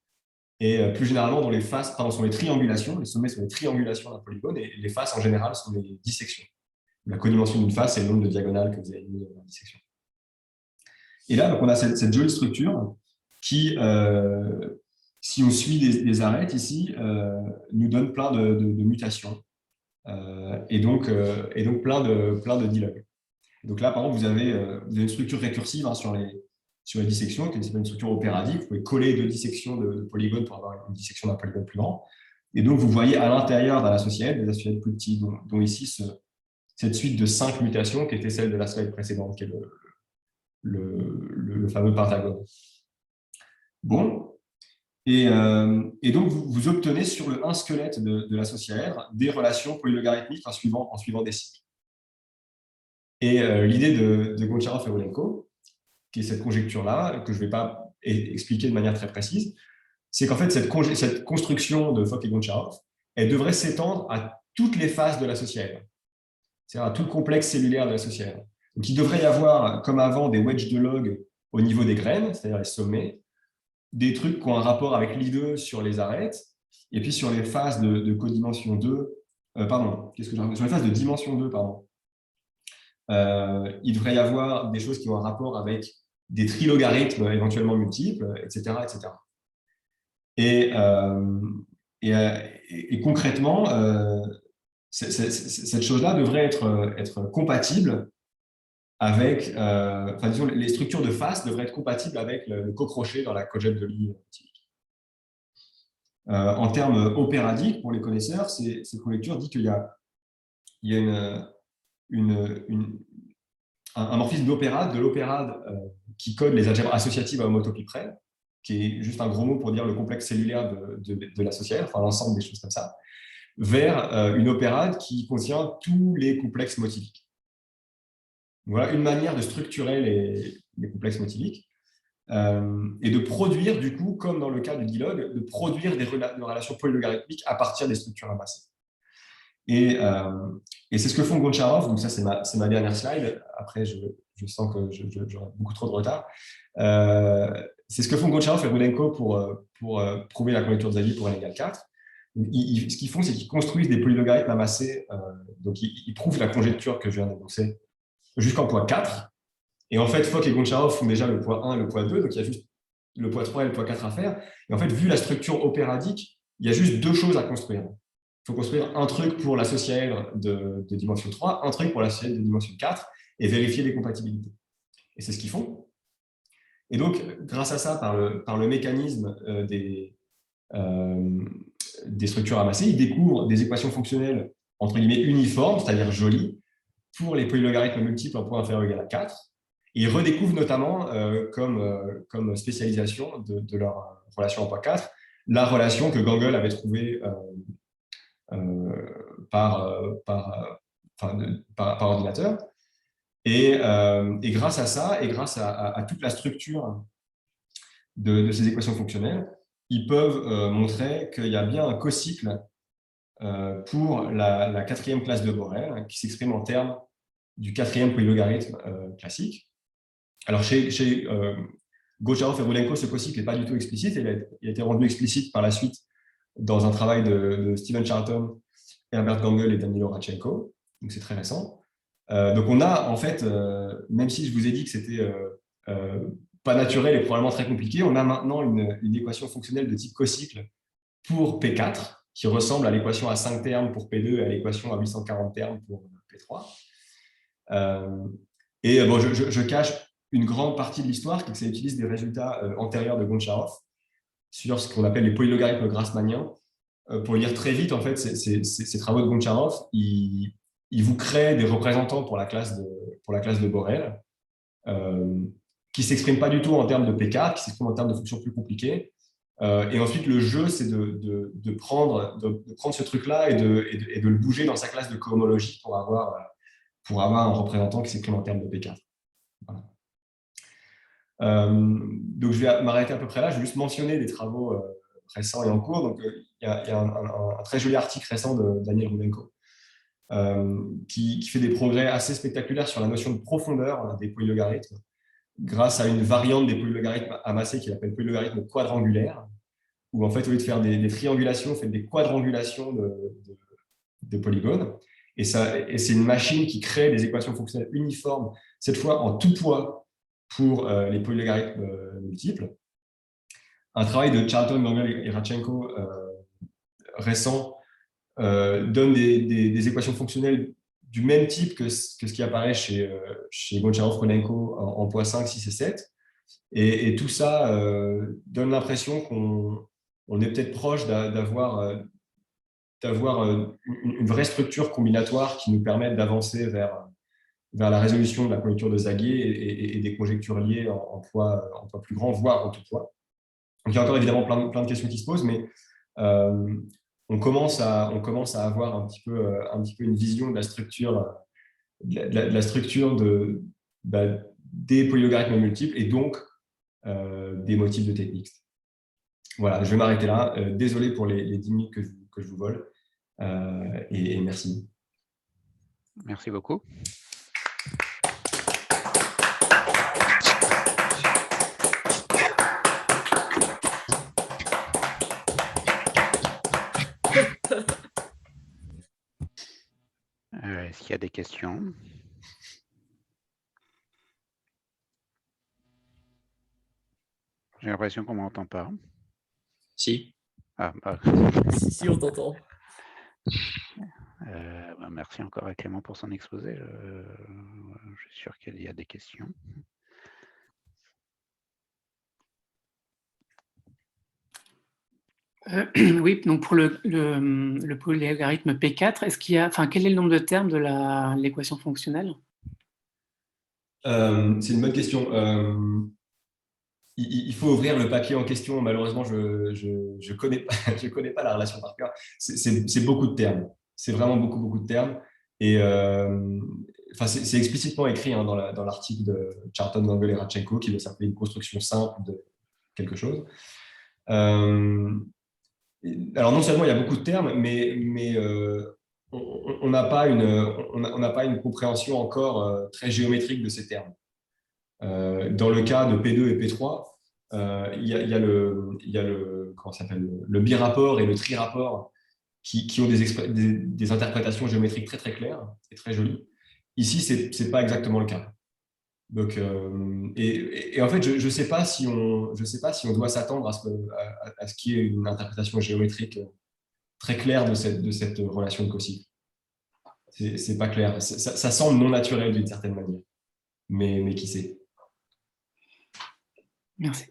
et plus généralement, dont les faces sont les triangulations. Les sommets sont les triangulations d'un polygone, et les faces en général sont les dissections. La codimension d'une face, c'est le nombre de diagonales que vous avez mis dans la dissection. Et là, donc, on a cette jolie structure qui si on suit des arêtes ici, nous donne plein de mutations et donc plein de dialogues. Donc là, par exemple, vous avez une structure récursive hein, sur les dissections, qui est une structure opéradique. Vous pouvez coller 2 dissections de polygones pour avoir une dissection d'un polygone plus grand. Et donc, vous voyez à l'intérieur d'un associated des associated plus petits, dont ici cette suite de 5 mutations qui était celle de la slide précédente, qui est le fameux pentagone. Bon. Et donc, vous obtenez sur le 1 squelette de l'associaèdre des relations polylogarithmiques en suivant des cycles. Et l'idée de Goncharov et Rudenko, qui est cette conjecture-là, que je ne vais pas expliquer de manière très précise, c'est qu'en fait, cette construction de Fock et Goncharov, elle devrait s'étendre à toutes les phases de l'associaèdre, c'est-à-dire à tout le complexe cellulaire de l'associaèdre. Donc, il devrait y avoir, comme avant, des wedges de log au niveau des graines, c'est-à-dire les sommets, des trucs qui ont un rapport avec l'I2 sur les arêtes, et puis sur les phases de codimension 2, sur les phases de dimension 2, pardon, il devrait y avoir des choses qui ont un rapport avec des trilogarithmes éventuellement multiples, etc. etc. Et concrètement, cette chose-là devrait être compatible avec, disons, les structures de face devraient être compatibles avec le co-crochet dans la cogette de Lie typique. En termes opéradiques, pour les connaisseurs, cette conjecture dit qu'il y a un morphisme d'opérade, de l'opérade qui code les algèbres associatives à homotopie près, qui est juste un gros mot pour dire le complexe cellulaire de l'associaèdre, enfin l'ensemble des choses comme ça, vers une opérade qui contient tous les complexes motiviques. Voilà une manière de structurer les complexes motiviques et de produire, du coup, comme dans le cas du dialogue, de produire des relations polylogarithmiques à partir des structures amassées. Et c'est ce que font Goncharov, donc ça c'est ma dernière slide, après je sens que j'aurai beaucoup trop de retard. C'est ce que font Goncharov et Rudenko pour prouver la conjecture de Zaghi pour n égale 4. Ce qu'ils font, c'est qu'ils construisent des polylogarithmes amassés, donc ils prouvent la conjecture que je viens d'énoncer jusqu'en poids 4. Et en fait, Fock et Goncharov font déjà le poids 1 et le poids 2, donc il y a juste le poids 3 et le poids 4 à faire. Et en fait, vu la structure opéradique, il y a juste 2 choses à construire. Il faut construire un truc pour l'associaèdre de dimension 3, un truc pour l'associaèdre de dimension 4, et vérifier les compatibilités. Et c'est ce qu'ils font. Et donc, grâce à ça, par le mécanisme des structures amassées, ils découvrent des équations fonctionnelles entre guillemets uniformes, c'est-à-dire jolies, pour les polylogarithmes multiples en poids inférieur ou égal à 4. Et ils redécouvrent notamment, comme spécialisation de leur relation en poids 4, la relation que Ganguel avait trouvée par ordinateur. Et grâce à ça, et grâce à toute la structure de ces équations fonctionnelles, ils peuvent montrer qu'il y a bien un cocycle pour la 4e classe de Borel, qui s'exprime en termes du 4e polylogarithme classique. Alors, chez Goncharov et Rudenko, ce cocycle n'est pas du tout explicite. Il a été rendu explicite par la suite dans un travail de Stephen Charlton, Herbert Gangel et Danilo Radchenko. Donc, c'est très récent. Donc, on a, en fait, même si je vous ai dit que c'était pas naturel et probablement très compliqué, on a maintenant une équation fonctionnelle de type cocycle pour P4, qui ressemble à l'équation à 5 termes pour P2 et à l'équation à 840 termes pour P3. Bon, je cache une grande partie de l'histoire, qui utilise des résultats antérieurs de Goncharov sur ce qu'on appelle les polylogarithmes grassmanniens. Pour lire très vite, en fait, ces travaux de Goncharov, ils vous créent des représentants pour la classe de Borel, qui ne s'expriment pas du tout en termes de P4, qui s'expriment en termes de fonctions plus compliquées. Et ensuite, le jeu, c'est de prendre ce truc-là et de le bouger dans sa classe de cohomologie pour avoir un représentant qui s'exprime en termes de P4. Voilà. Donc, je vais m'arrêter à peu près là. Je vais juste mentionner des travaux récents et en cours. Donc, il y a un très joli article récent de Daniel Rudenko qui fait des progrès assez spectaculaires sur la notion de profondeur des polylogarithmes grâce à une variante des polylogarithmes amassés qu'il appelle polylogarithme quadrangulaire, où en fait, au lieu de faire des triangulations, on fait des quadrangulations de polygones. Et c'est une machine qui crée des équations fonctionnelles uniformes, cette fois en tout poids, pour les polylogarithmes multiples. un travail de Charlton, Gangel et Radchenko récent donne des équations fonctionnelles du même type que ce qui apparaît chez Goncharov, Konenko en poids 5, 6 et 7. Et tout ça donne l'impression qu'on est peut-être proche d'avoir une vraie structure combinatoire qui nous permette d'avancer vers la résolution de la conjecture de Zagier et des conjectures liées en poids plus grand, voire en tout poids. Donc, il y a encore évidemment plein de questions qui se posent, mais on commence à avoir un petit peu une vision de la structure, des polylogarithmes multiples et donc des motifs de technique. Voilà, je vais m'arrêter là. Désolé pour les 10 minutes que je vous vole. Et merci. Merci beaucoup. Est-ce qu'il y a des questions? J'ai l'impression qu'on ne m'entend pas. Si. Ah, bah. Si, on t'entend. Merci encore à Clément pour son exposé. Je suis sûr qu'il y a des questions. Oui, donc pour le polylogarithme P4, est-ce qu'il y a, quel est le nombre de termes de l'équation fonctionnelle? C'est une bonne question. Il faut ouvrir le papier en question. Malheureusement, je connais pas la relation par cœur. C'est beaucoup de termes. C'est vraiment beaucoup de termes. Et c'est explicitement écrit dans l'article de Charlton, Gangel et Radchenko qui veut s'appeler une construction simple de quelque chose. Alors non seulement il y a beaucoup de termes, mais on n'a pas une compréhension encore très géométrique de ces termes. Dans le cas de P2 et P3, il y a le birapport et le trirapport qui ont des interprétations géométriques très claires et très jolies. Ici, c'est pas exactement le cas. Donc, et en fait, je sais pas si on doit s'attendre à ce qu'il y ait une interprétation géométrique très claire de cette relation de cocycle. C'est pas clair. Ça semble non naturel d'une certaine manière, mais qui sait. Merci.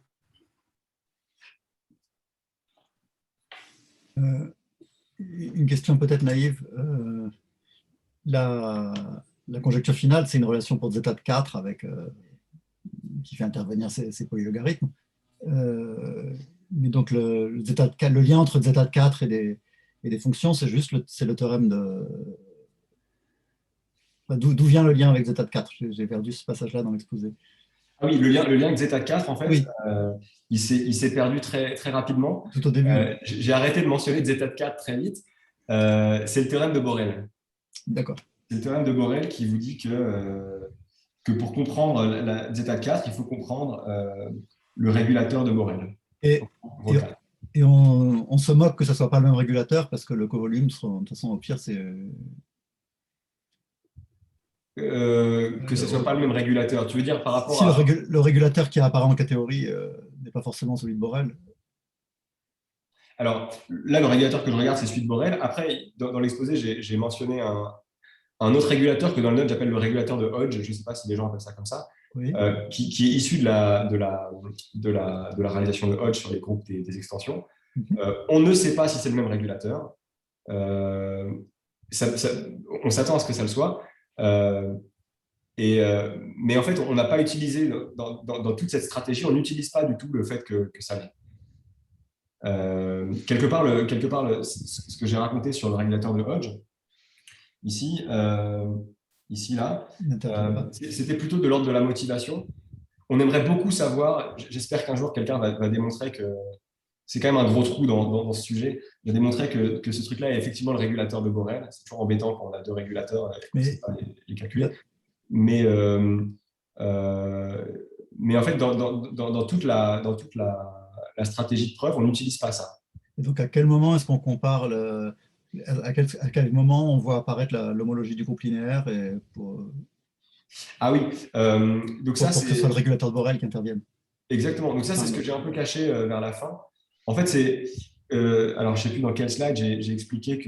Une question peut-être naïve. La conjecture finale, c'est une relation pour zeta de 4 qui fait intervenir ces polylogarithmes. Mais donc le lien entre zeta de 4 et des fonctions, c'est le théorème de... D'où vient le lien avec zeta de 4? J'ai perdu ce passage-là dans l'exposé. Ah oui, le lien avec zeta de 4, en fait, oui. Il s'est perdu très rapidement. Tout au début. J'ai arrêté de mentionner zeta de 4 très vite. C'est le théorème de Borel. D'accord. C'est le théorème de Borel qui vous dit que pour comprendre la zeta de 4, il faut comprendre le régulateur de Borel. Et on se moque que ça ne soit pas le même régulateur parce que le covolume, de toute façon, au pire, c'est... que ce ne soit pas le même régulateur. Tu veux dire par rapport si le régulateur qui apparaît en catégorie n'est pas forcément celui de Borel. Alors là, le régulateur que je regarde, c'est celui de Borel. Après, dans l'exposé, j'ai mentionné un autre régulateur que dans le note, j'appelle le régulateur de Hodge. Je ne sais pas si les gens appellent ça comme ça, oui. Qui est issu de la réalisation de Hodge sur les groupes des extensions. On ne sait pas si c'est le même régulateur. On s'attend à ce que ça le soit. Mais en fait, on n'a pas utilisé dans toute cette stratégie, on n'utilise pas du tout le fait que ça l'est. Quelque part, ce que j'ai raconté sur le régulateur de Hodge, ici, là, c'était plutôt de l'ordre de la motivation. On aimerait beaucoup savoir, j'espère qu'un jour quelqu'un va démontrer que c'est quand même un gros trou dans ce sujet, va démontrer que ce truc-là est effectivement le régulateur de Borel. C'est toujours embêtant quand on a deux régulateurs et qu'on ne sait pas les calculer. Mais en fait, dans toute la stratégie de preuve, on n'utilise pas ça. Et donc, à quel moment est-ce qu'on compare à quel moment on voit apparaître l'homologie du groupe linéaire Ah oui, donc pour que ce soit le régulateur de Borel qui intervienne. Exactement. Donc ça, c'est ce que j'ai un peu caché vers la fin. En fait, c'est… alors, je ne sais plus dans quel slide, j'ai expliqué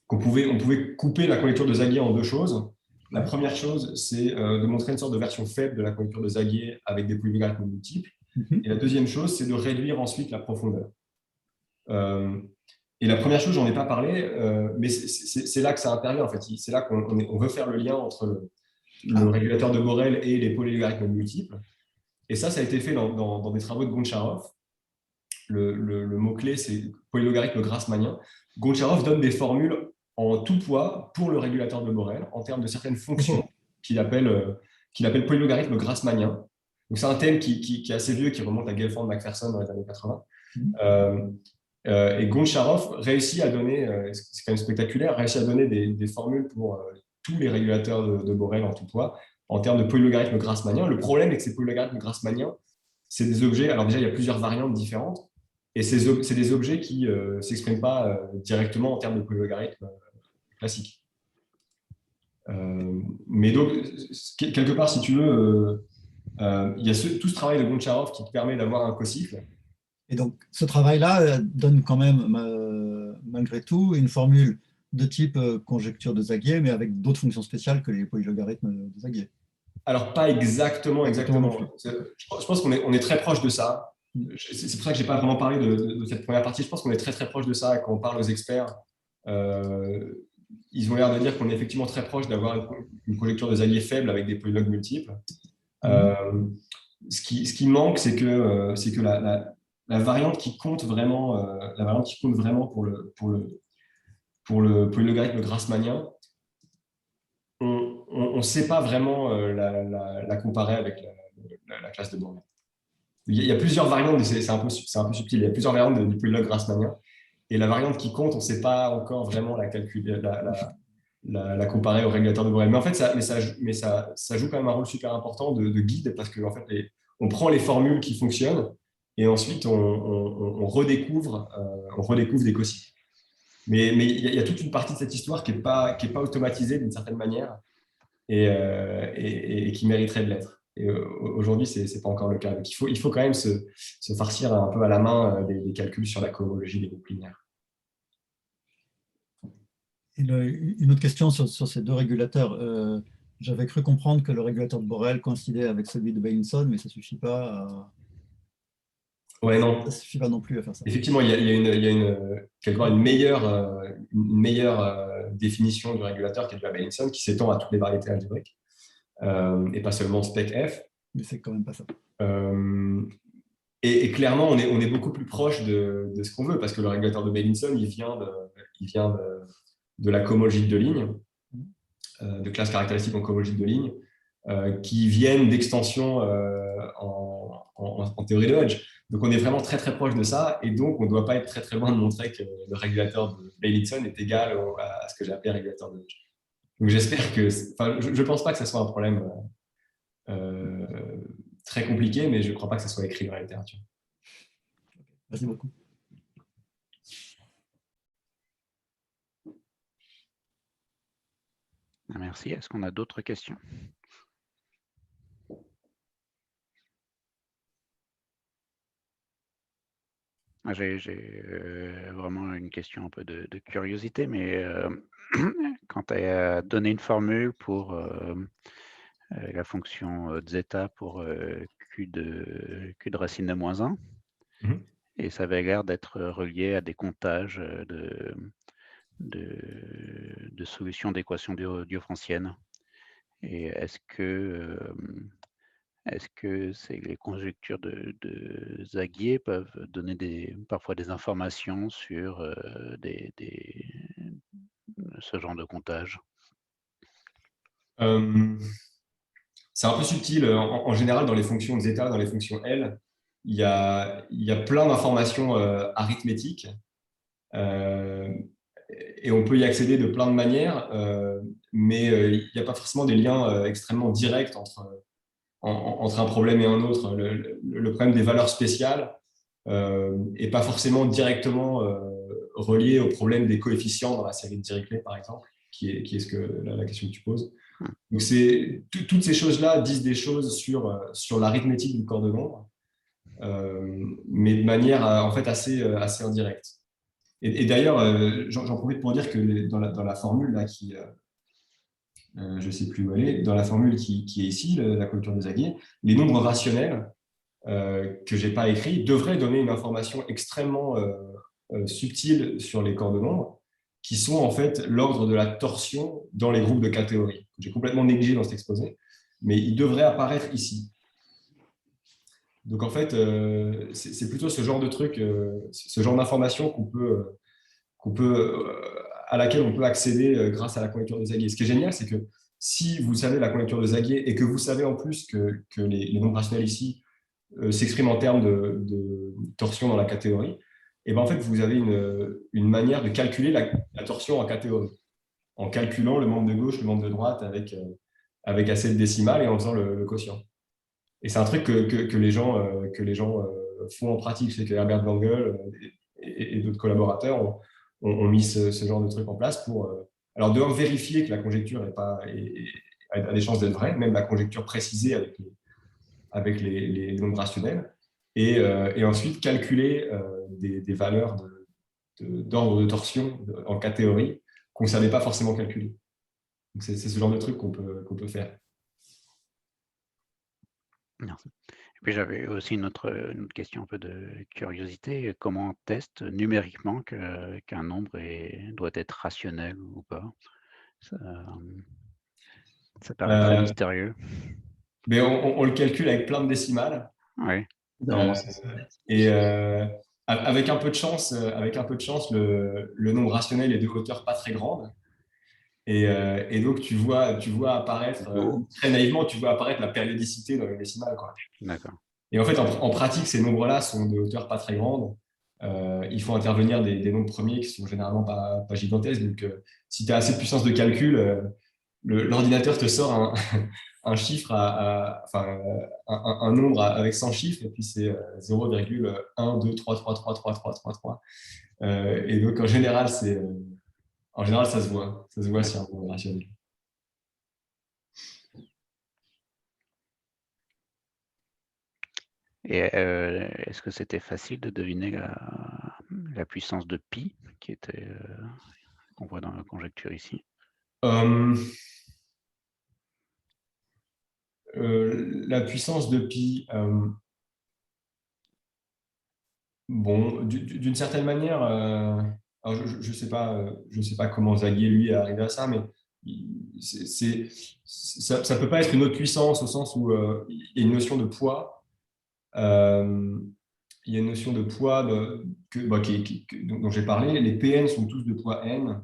qu'on pouvait couper la conjecture de Zagier en deux choses. La première chose, c'est de montrer une sorte de version faible de la conjecture de Zagier avec des polylogarithmes multiples. Et la deuxième chose, c'est de réduire ensuite la profondeur. Et la première chose, j'en ai pas parlé, mais c'est là que ça intervient en fait. C'est là qu'on veut faire le lien entre le régulateur de Borel et les polylogarithmes multiples. Et ça a été fait dans des travaux de Goncharov. Le mot-clé, c'est polylogarithme grassmannien. Goncharov donne des formules en tout poids pour le régulateur de Borel en termes de certaines fonctions qu'il appelle polylogarithme grassmannien. Donc c'est un thème qui est assez vieux, qui remonte à Gelfand Macpherson dans les années 80. Et Goncharov réussit à donner, c'est quand même spectaculaire, réussit à donner des formules pour tous les régulateurs de Borel en tout poids en termes de polylogarithme grassmannien. Le problème est que ces polylogarithmes grassmanniens, c'est des objets, alors déjà il y a plusieurs variantes différentes, et c'est des objets qui ne s'expriment pas directement en termes de polylogarithme classique. Mais donc, quelque part, si tu veux, il y a tout ce travail de Goncharov qui te permet d'avoir un cocycle. Et donc, ce travail-là donne quand même, malgré tout, une formule de type conjecture de Zagier, mais avec d'autres fonctions spéciales que les polylogarithmes de Zagier. Alors, pas exactement. Je pense qu'on est très proche de ça. C'est pour ça que je n'ai pas vraiment parlé de cette première partie. Je pense qu'on est très, très proche de ça. Et quand on parle aux experts, ils ont l'air de dire qu'on est effectivement très proche d'avoir une conjecture de Zagier faible avec des polylogues multiples. Ce qui manque, c'est que la variante qui compte vraiment, pour le polylogarithme grassmannien, on ne sait pas vraiment la comparer avec la classe de Borel. Il y a plusieurs variantes, c'est un peu subtil, il y a plusieurs variantes du polylogue grassmannien, et la variante qui compte, on ne sait pas encore vraiment la calculer, la comparer au régulateur de Borel. Mais en fait, ça joue quand même un rôle super important de guide, parce qu'en fait, on prend les formules qui fonctionnent, et ensuite, on redécouvre des cocycles. Mais il y a toute une partie de cette histoire qui n'est pas automatisée d'une certaine manière et qui mériterait de l'être. Et aujourd'hui, ce n'est pas encore le cas. Donc, il faut quand même se farcir un peu à la main des calculs sur la cohomologie des groupes linéaires. Et une autre question sur ces deux régulateurs. J'avais cru comprendre que le régulateur de Borel coïncidait avec celui de Beilinson, mais ça ne suffit pas à… Ouais, non. Ça ne suffit pas non plus à faire ça. Effectivement, il y a quelque part une meilleure définition du régulateur qui est de la Beilinson, qui s'étend à toutes les variétés algébriques, et pas seulement spec F. Mais c'est quand même pas ça. Et clairement, on est beaucoup plus proche de ce qu'on veut, parce que le régulateur de Beilinson, il vient de la cohomologie de ligne, de classes caractéristiques en cohomologie de ligne, qui viennent d'extensions en théorie de Hodge. Donc, on est vraiment très, très proche de ça. Et donc, on ne doit pas être très, très loin de montrer que le régulateur de Beilinson est égal à ce que j'ai appelé régulateur de Hodge. Donc, j'espère que… je ne pense pas que ce soit un problème très compliqué, mais je ne crois pas que ce soit écrit dans la littérature. Merci beaucoup. Merci. Est-ce qu'on a d'autres questions ? J'ai vraiment une question un peu de curiosité, mais quand tu as donné une formule pour la fonction zeta pour Q de racine de moins 1, et ça avait l'air d'être relié à des comptages de solutions d'équations différéntielles. Et est-ce que les conjectures de Zagier peuvent donner parfois des informations sur ce genre de comptage? C'est un peu subtil. En général, dans les fonctions zeta, dans les fonctions L, il y a plein d'informations arithmétiques. Et on peut y accéder de plein de manières, mais il n'y a pas forcément des liens extrêmement directs entre un problème et un autre. Le problème des valeurs spéciales n'est pas forcément directement relié au problème des coefficients dans la série de Dirichlet, par exemple, qui est la question que tu poses. Donc, toutes ces choses-là disent des choses sur l'arithmétique du corps de nombre, mais de manière en fait assez indirecte. Et d'ailleurs, j'en profite pour dire que dans la formule là, je ne sais plus où elle est, dans la formule qui est ici, la conjecture de Zaghi, les nombres rationnels que je n'ai pas écrits devraient donner une information extrêmement subtile sur les corps de nombres, qui sont en fait l'ordre de la torsion dans les groupes de catégories, que j'ai complètement négligé dans cet exposé, mais ils devraient apparaître ici. Donc en fait, c'est plutôt ce genre de truc, ce genre d'information à laquelle on peut accéder grâce à la conjecture de Zaghi. Et ce qui est génial, c'est que si vous savez la conjecture de Zaghi et que vous savez en plus que les nombres rationnels ici s'expriment en termes de torsion dans la catégorie, et ben en fait, vous avez une manière de calculer la torsion en catégorie, en calculant le membre de gauche, le membre de droite avec assez de décimales et en faisant le quotient. Et c'est un truc que les gens font en pratique. C'est que Herbert Wangel et d'autres collaborateurs ont mis ce genre de truc en place pour, alors de vérifier que la conjecture a des chances d'être vraie, même la conjecture précisée avec les nombres rationnels, et ensuite calculer des valeurs d'ordre de torsion en catégorie qu'on ne savait pas forcément calculer. Donc c'est ce genre de truc qu'on peut faire. Merci. Et puis j'avais aussi une autre question un peu de curiosité. Comment on teste numériquement qu'un nombre doit être rationnel ou pas? Ça paraît très mystérieux. Mais on le calcule avec plein de décimales. Oui. Et avec un peu de chance, le nombre rationnel est de hauteur pas très grande. Et donc, tu vois apparaître, très naïvement, tu vois apparaître la périodicité dans les décimales, quoi. D'accord. Et en fait, en pratique, ces nombres-là sont de hauteur pas très grande. Il faut intervenir des nombres premiers qui sont généralement pas gigantesques. Donc, si tu as assez de puissance de calcul, l'ordinateur te sort un chiffre, un nombre avec 100 chiffres, et puis c'est 0,1, 2, 3, 3, 3, 3, 3, 3, 3. Et donc, en général, ça se voit. Ça se voit si un nombre est rationnel. Et est-ce que c'était facile de deviner la puissance de pi qu'on voit dans la conjecture ici? La puissance de pi, bon, d'une certaine manière, alors je sais pas comment Zaghi lui est arrivé à ça, mais ça peut pas être une autre puissance au sens où il y a une notion de poids. Il y a une notion de poids dont j'ai parlé. Les Pn sont tous de poids n.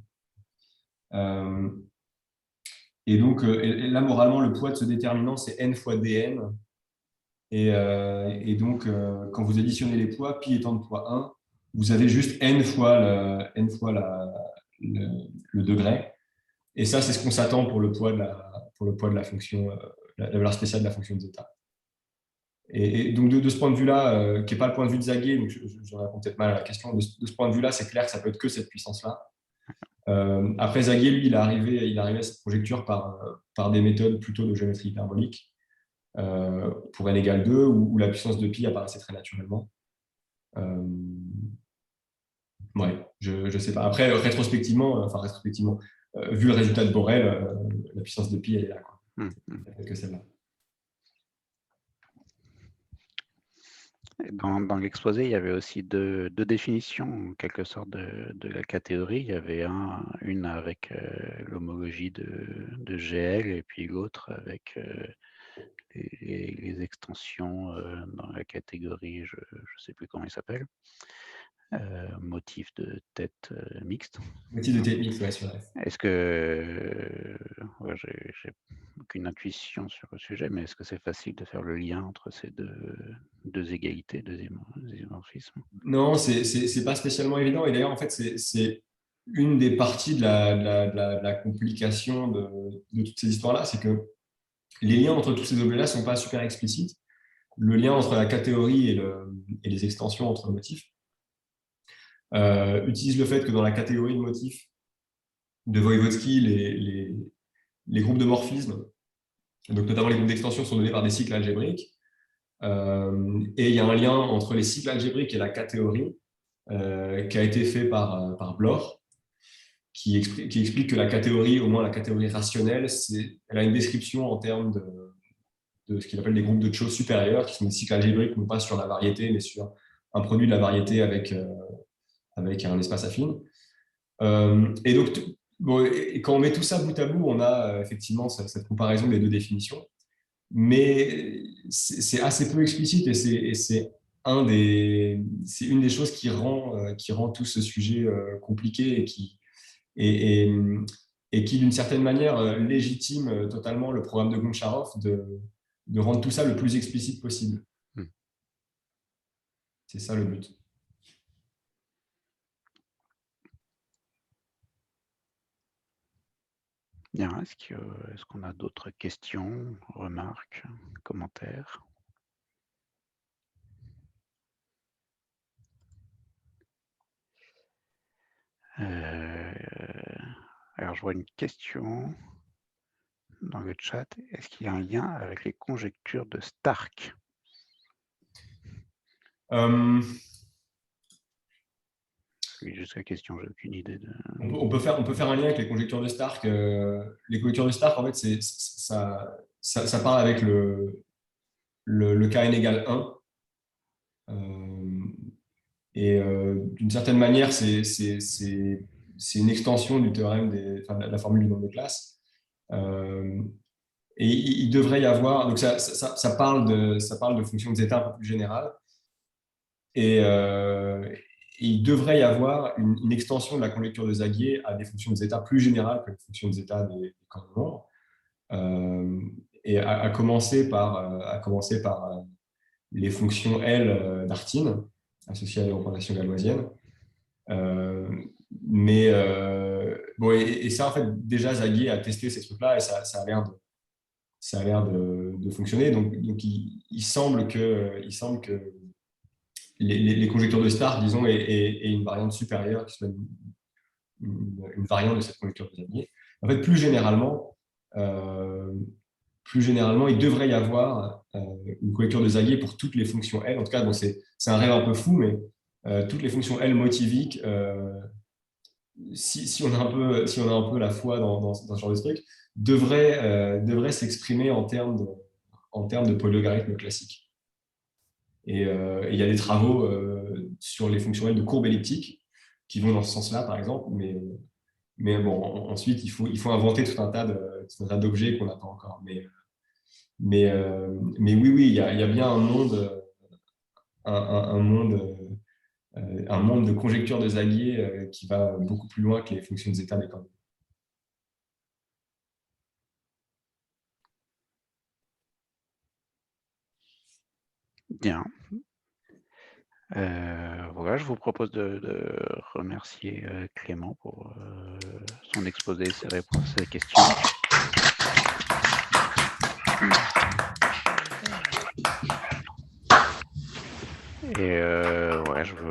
Et donc, là, moralement, le poids de ce déterminant, c'est n fois dn. Et donc, quand vous additionnez les poids, pi étant de poids 1, vous avez juste n fois le degré. Et ça, c'est ce qu'on s'attend pour le poids de la fonction, la valeur spéciale de la fonction de zeta. Et donc, de ce point de vue-là, qui n'est pas le point de vue de Zaghi, donc je réponds peut-être mal à la question, de ce point de vue-là, c'est clair que ça peut être que cette puissance-là. Après, Zaghi, lui, il est arrivé à cette conjecture par des méthodes plutôt de géométrie hyperbolique, pour n égale 2, où la puissance de pi apparaissait très naturellement. Ouais, je sais pas. Après, rétrospectivement, vu le résultat de Borel, la puissance de pi, elle est là, quoi. Que celle-là. Dans l'exposé, il y avait aussi deux définitions, en quelque sorte, de la catégorie. Il y avait une avec l'homologie de GL et puis l'autre avec les extensions dans la catégorie, je ne sais plus comment il s'appelle, motif de tête mixte. Motif de tête mixte, ouais, sur F. Est-ce que, j'ai aucune intuition sur le sujet, mais est-ce que c'est facile de faire le lien entre ces deux égalités, deux isomorphismes? Non, c'est pas spécialement évident. Et d'ailleurs, en fait, c'est une des parties de la complication de toutes ces histoires-là, c'est que les liens entre tous ces objets-là ne sont pas super explicites. Le lien entre la catégorie et les extensions entre motifs utilise le fait que dans la catégorie de motifs de Voïvodski, les groupes de morphismes, donc notamment les groupes d'extension, sont donnés par des cycles algébriques. Et il y a un lien entre les cycles algébriques et la K-théorie qui a été fait par Bloch, qui explique que la K-théorie, au moins la K-théorie rationnelle, elle a une description en termes de ce qu'il appelle des groupes de Chow supérieurs, qui sont des cycles algébriques, non pas sur la variété, mais sur un produit de la variété avec un espace affine. Et donc, quand on met tout ça bout à bout, on a effectivement cette comparaison des deux définitions, mais c'est assez peu explicite et c'est une des choses qui rend tout ce sujet compliqué et qui, d'une certaine manière, légitime totalement le programme de Goncharov de rendre tout ça le plus explicite possible. C'est ça le but. Bien, est-ce qu'on a d'autres questions, remarques, commentaires? Alors, je vois une question dans le chat. Est-ce qu'il y a un lien avec les conjectures de Stark? Oui, juste la question, j'ai aucune idée. On peut faire un lien avec les conjectures de Stark. Les conjectures de Stark, en fait, ça part avec le Kn égale 1. D'une certaine manière, c'est une extension du théorème de la formule du nombre de classes. Et il devrait y avoir, donc ça parle de fonctions de zeta un peu plus générales. Et il devrait y avoir une extension de la conjecture de Zagier à des fonctions de zeta plus générales que les fonctions de zeta des corps de nombre. Et à commencer par les fonctions L d'Artin, associées à des représentations galoisiennes. Et ça, en fait, déjà, Zagier a testé ces trucs-là et ça a l'air de fonctionner. Donc il semble que les conjectures de Stark, disons, aient une variante supérieure qui soit une variante de cette conjecture de Zagier. En fait, plus généralement, il devrait y avoir une conjecture de Zagier pour toutes les fonctions L. En tout cas, bon, c'est un rêve un peu fou, mais toutes les fonctions L motiviques, si on a un peu la foi dans ce genre de truc, devraient s'exprimer en termes de polylogarithme classique. Et il y a des travaux sur les fonctions L de courbe elliptique qui vont dans ce sens-là, par exemple, mais bon, ensuite, il faut inventer tout un tas d'objets qu'on n'a pas encore. Mais oui, il y a bien un monde de conjecture de Zagier qui va beaucoup plus loin que les fonctions de zeta des cordes. Bien. Voilà, je vous propose de remercier Clément pour son exposé, ses réponses, ses questions. Et ouais, je veux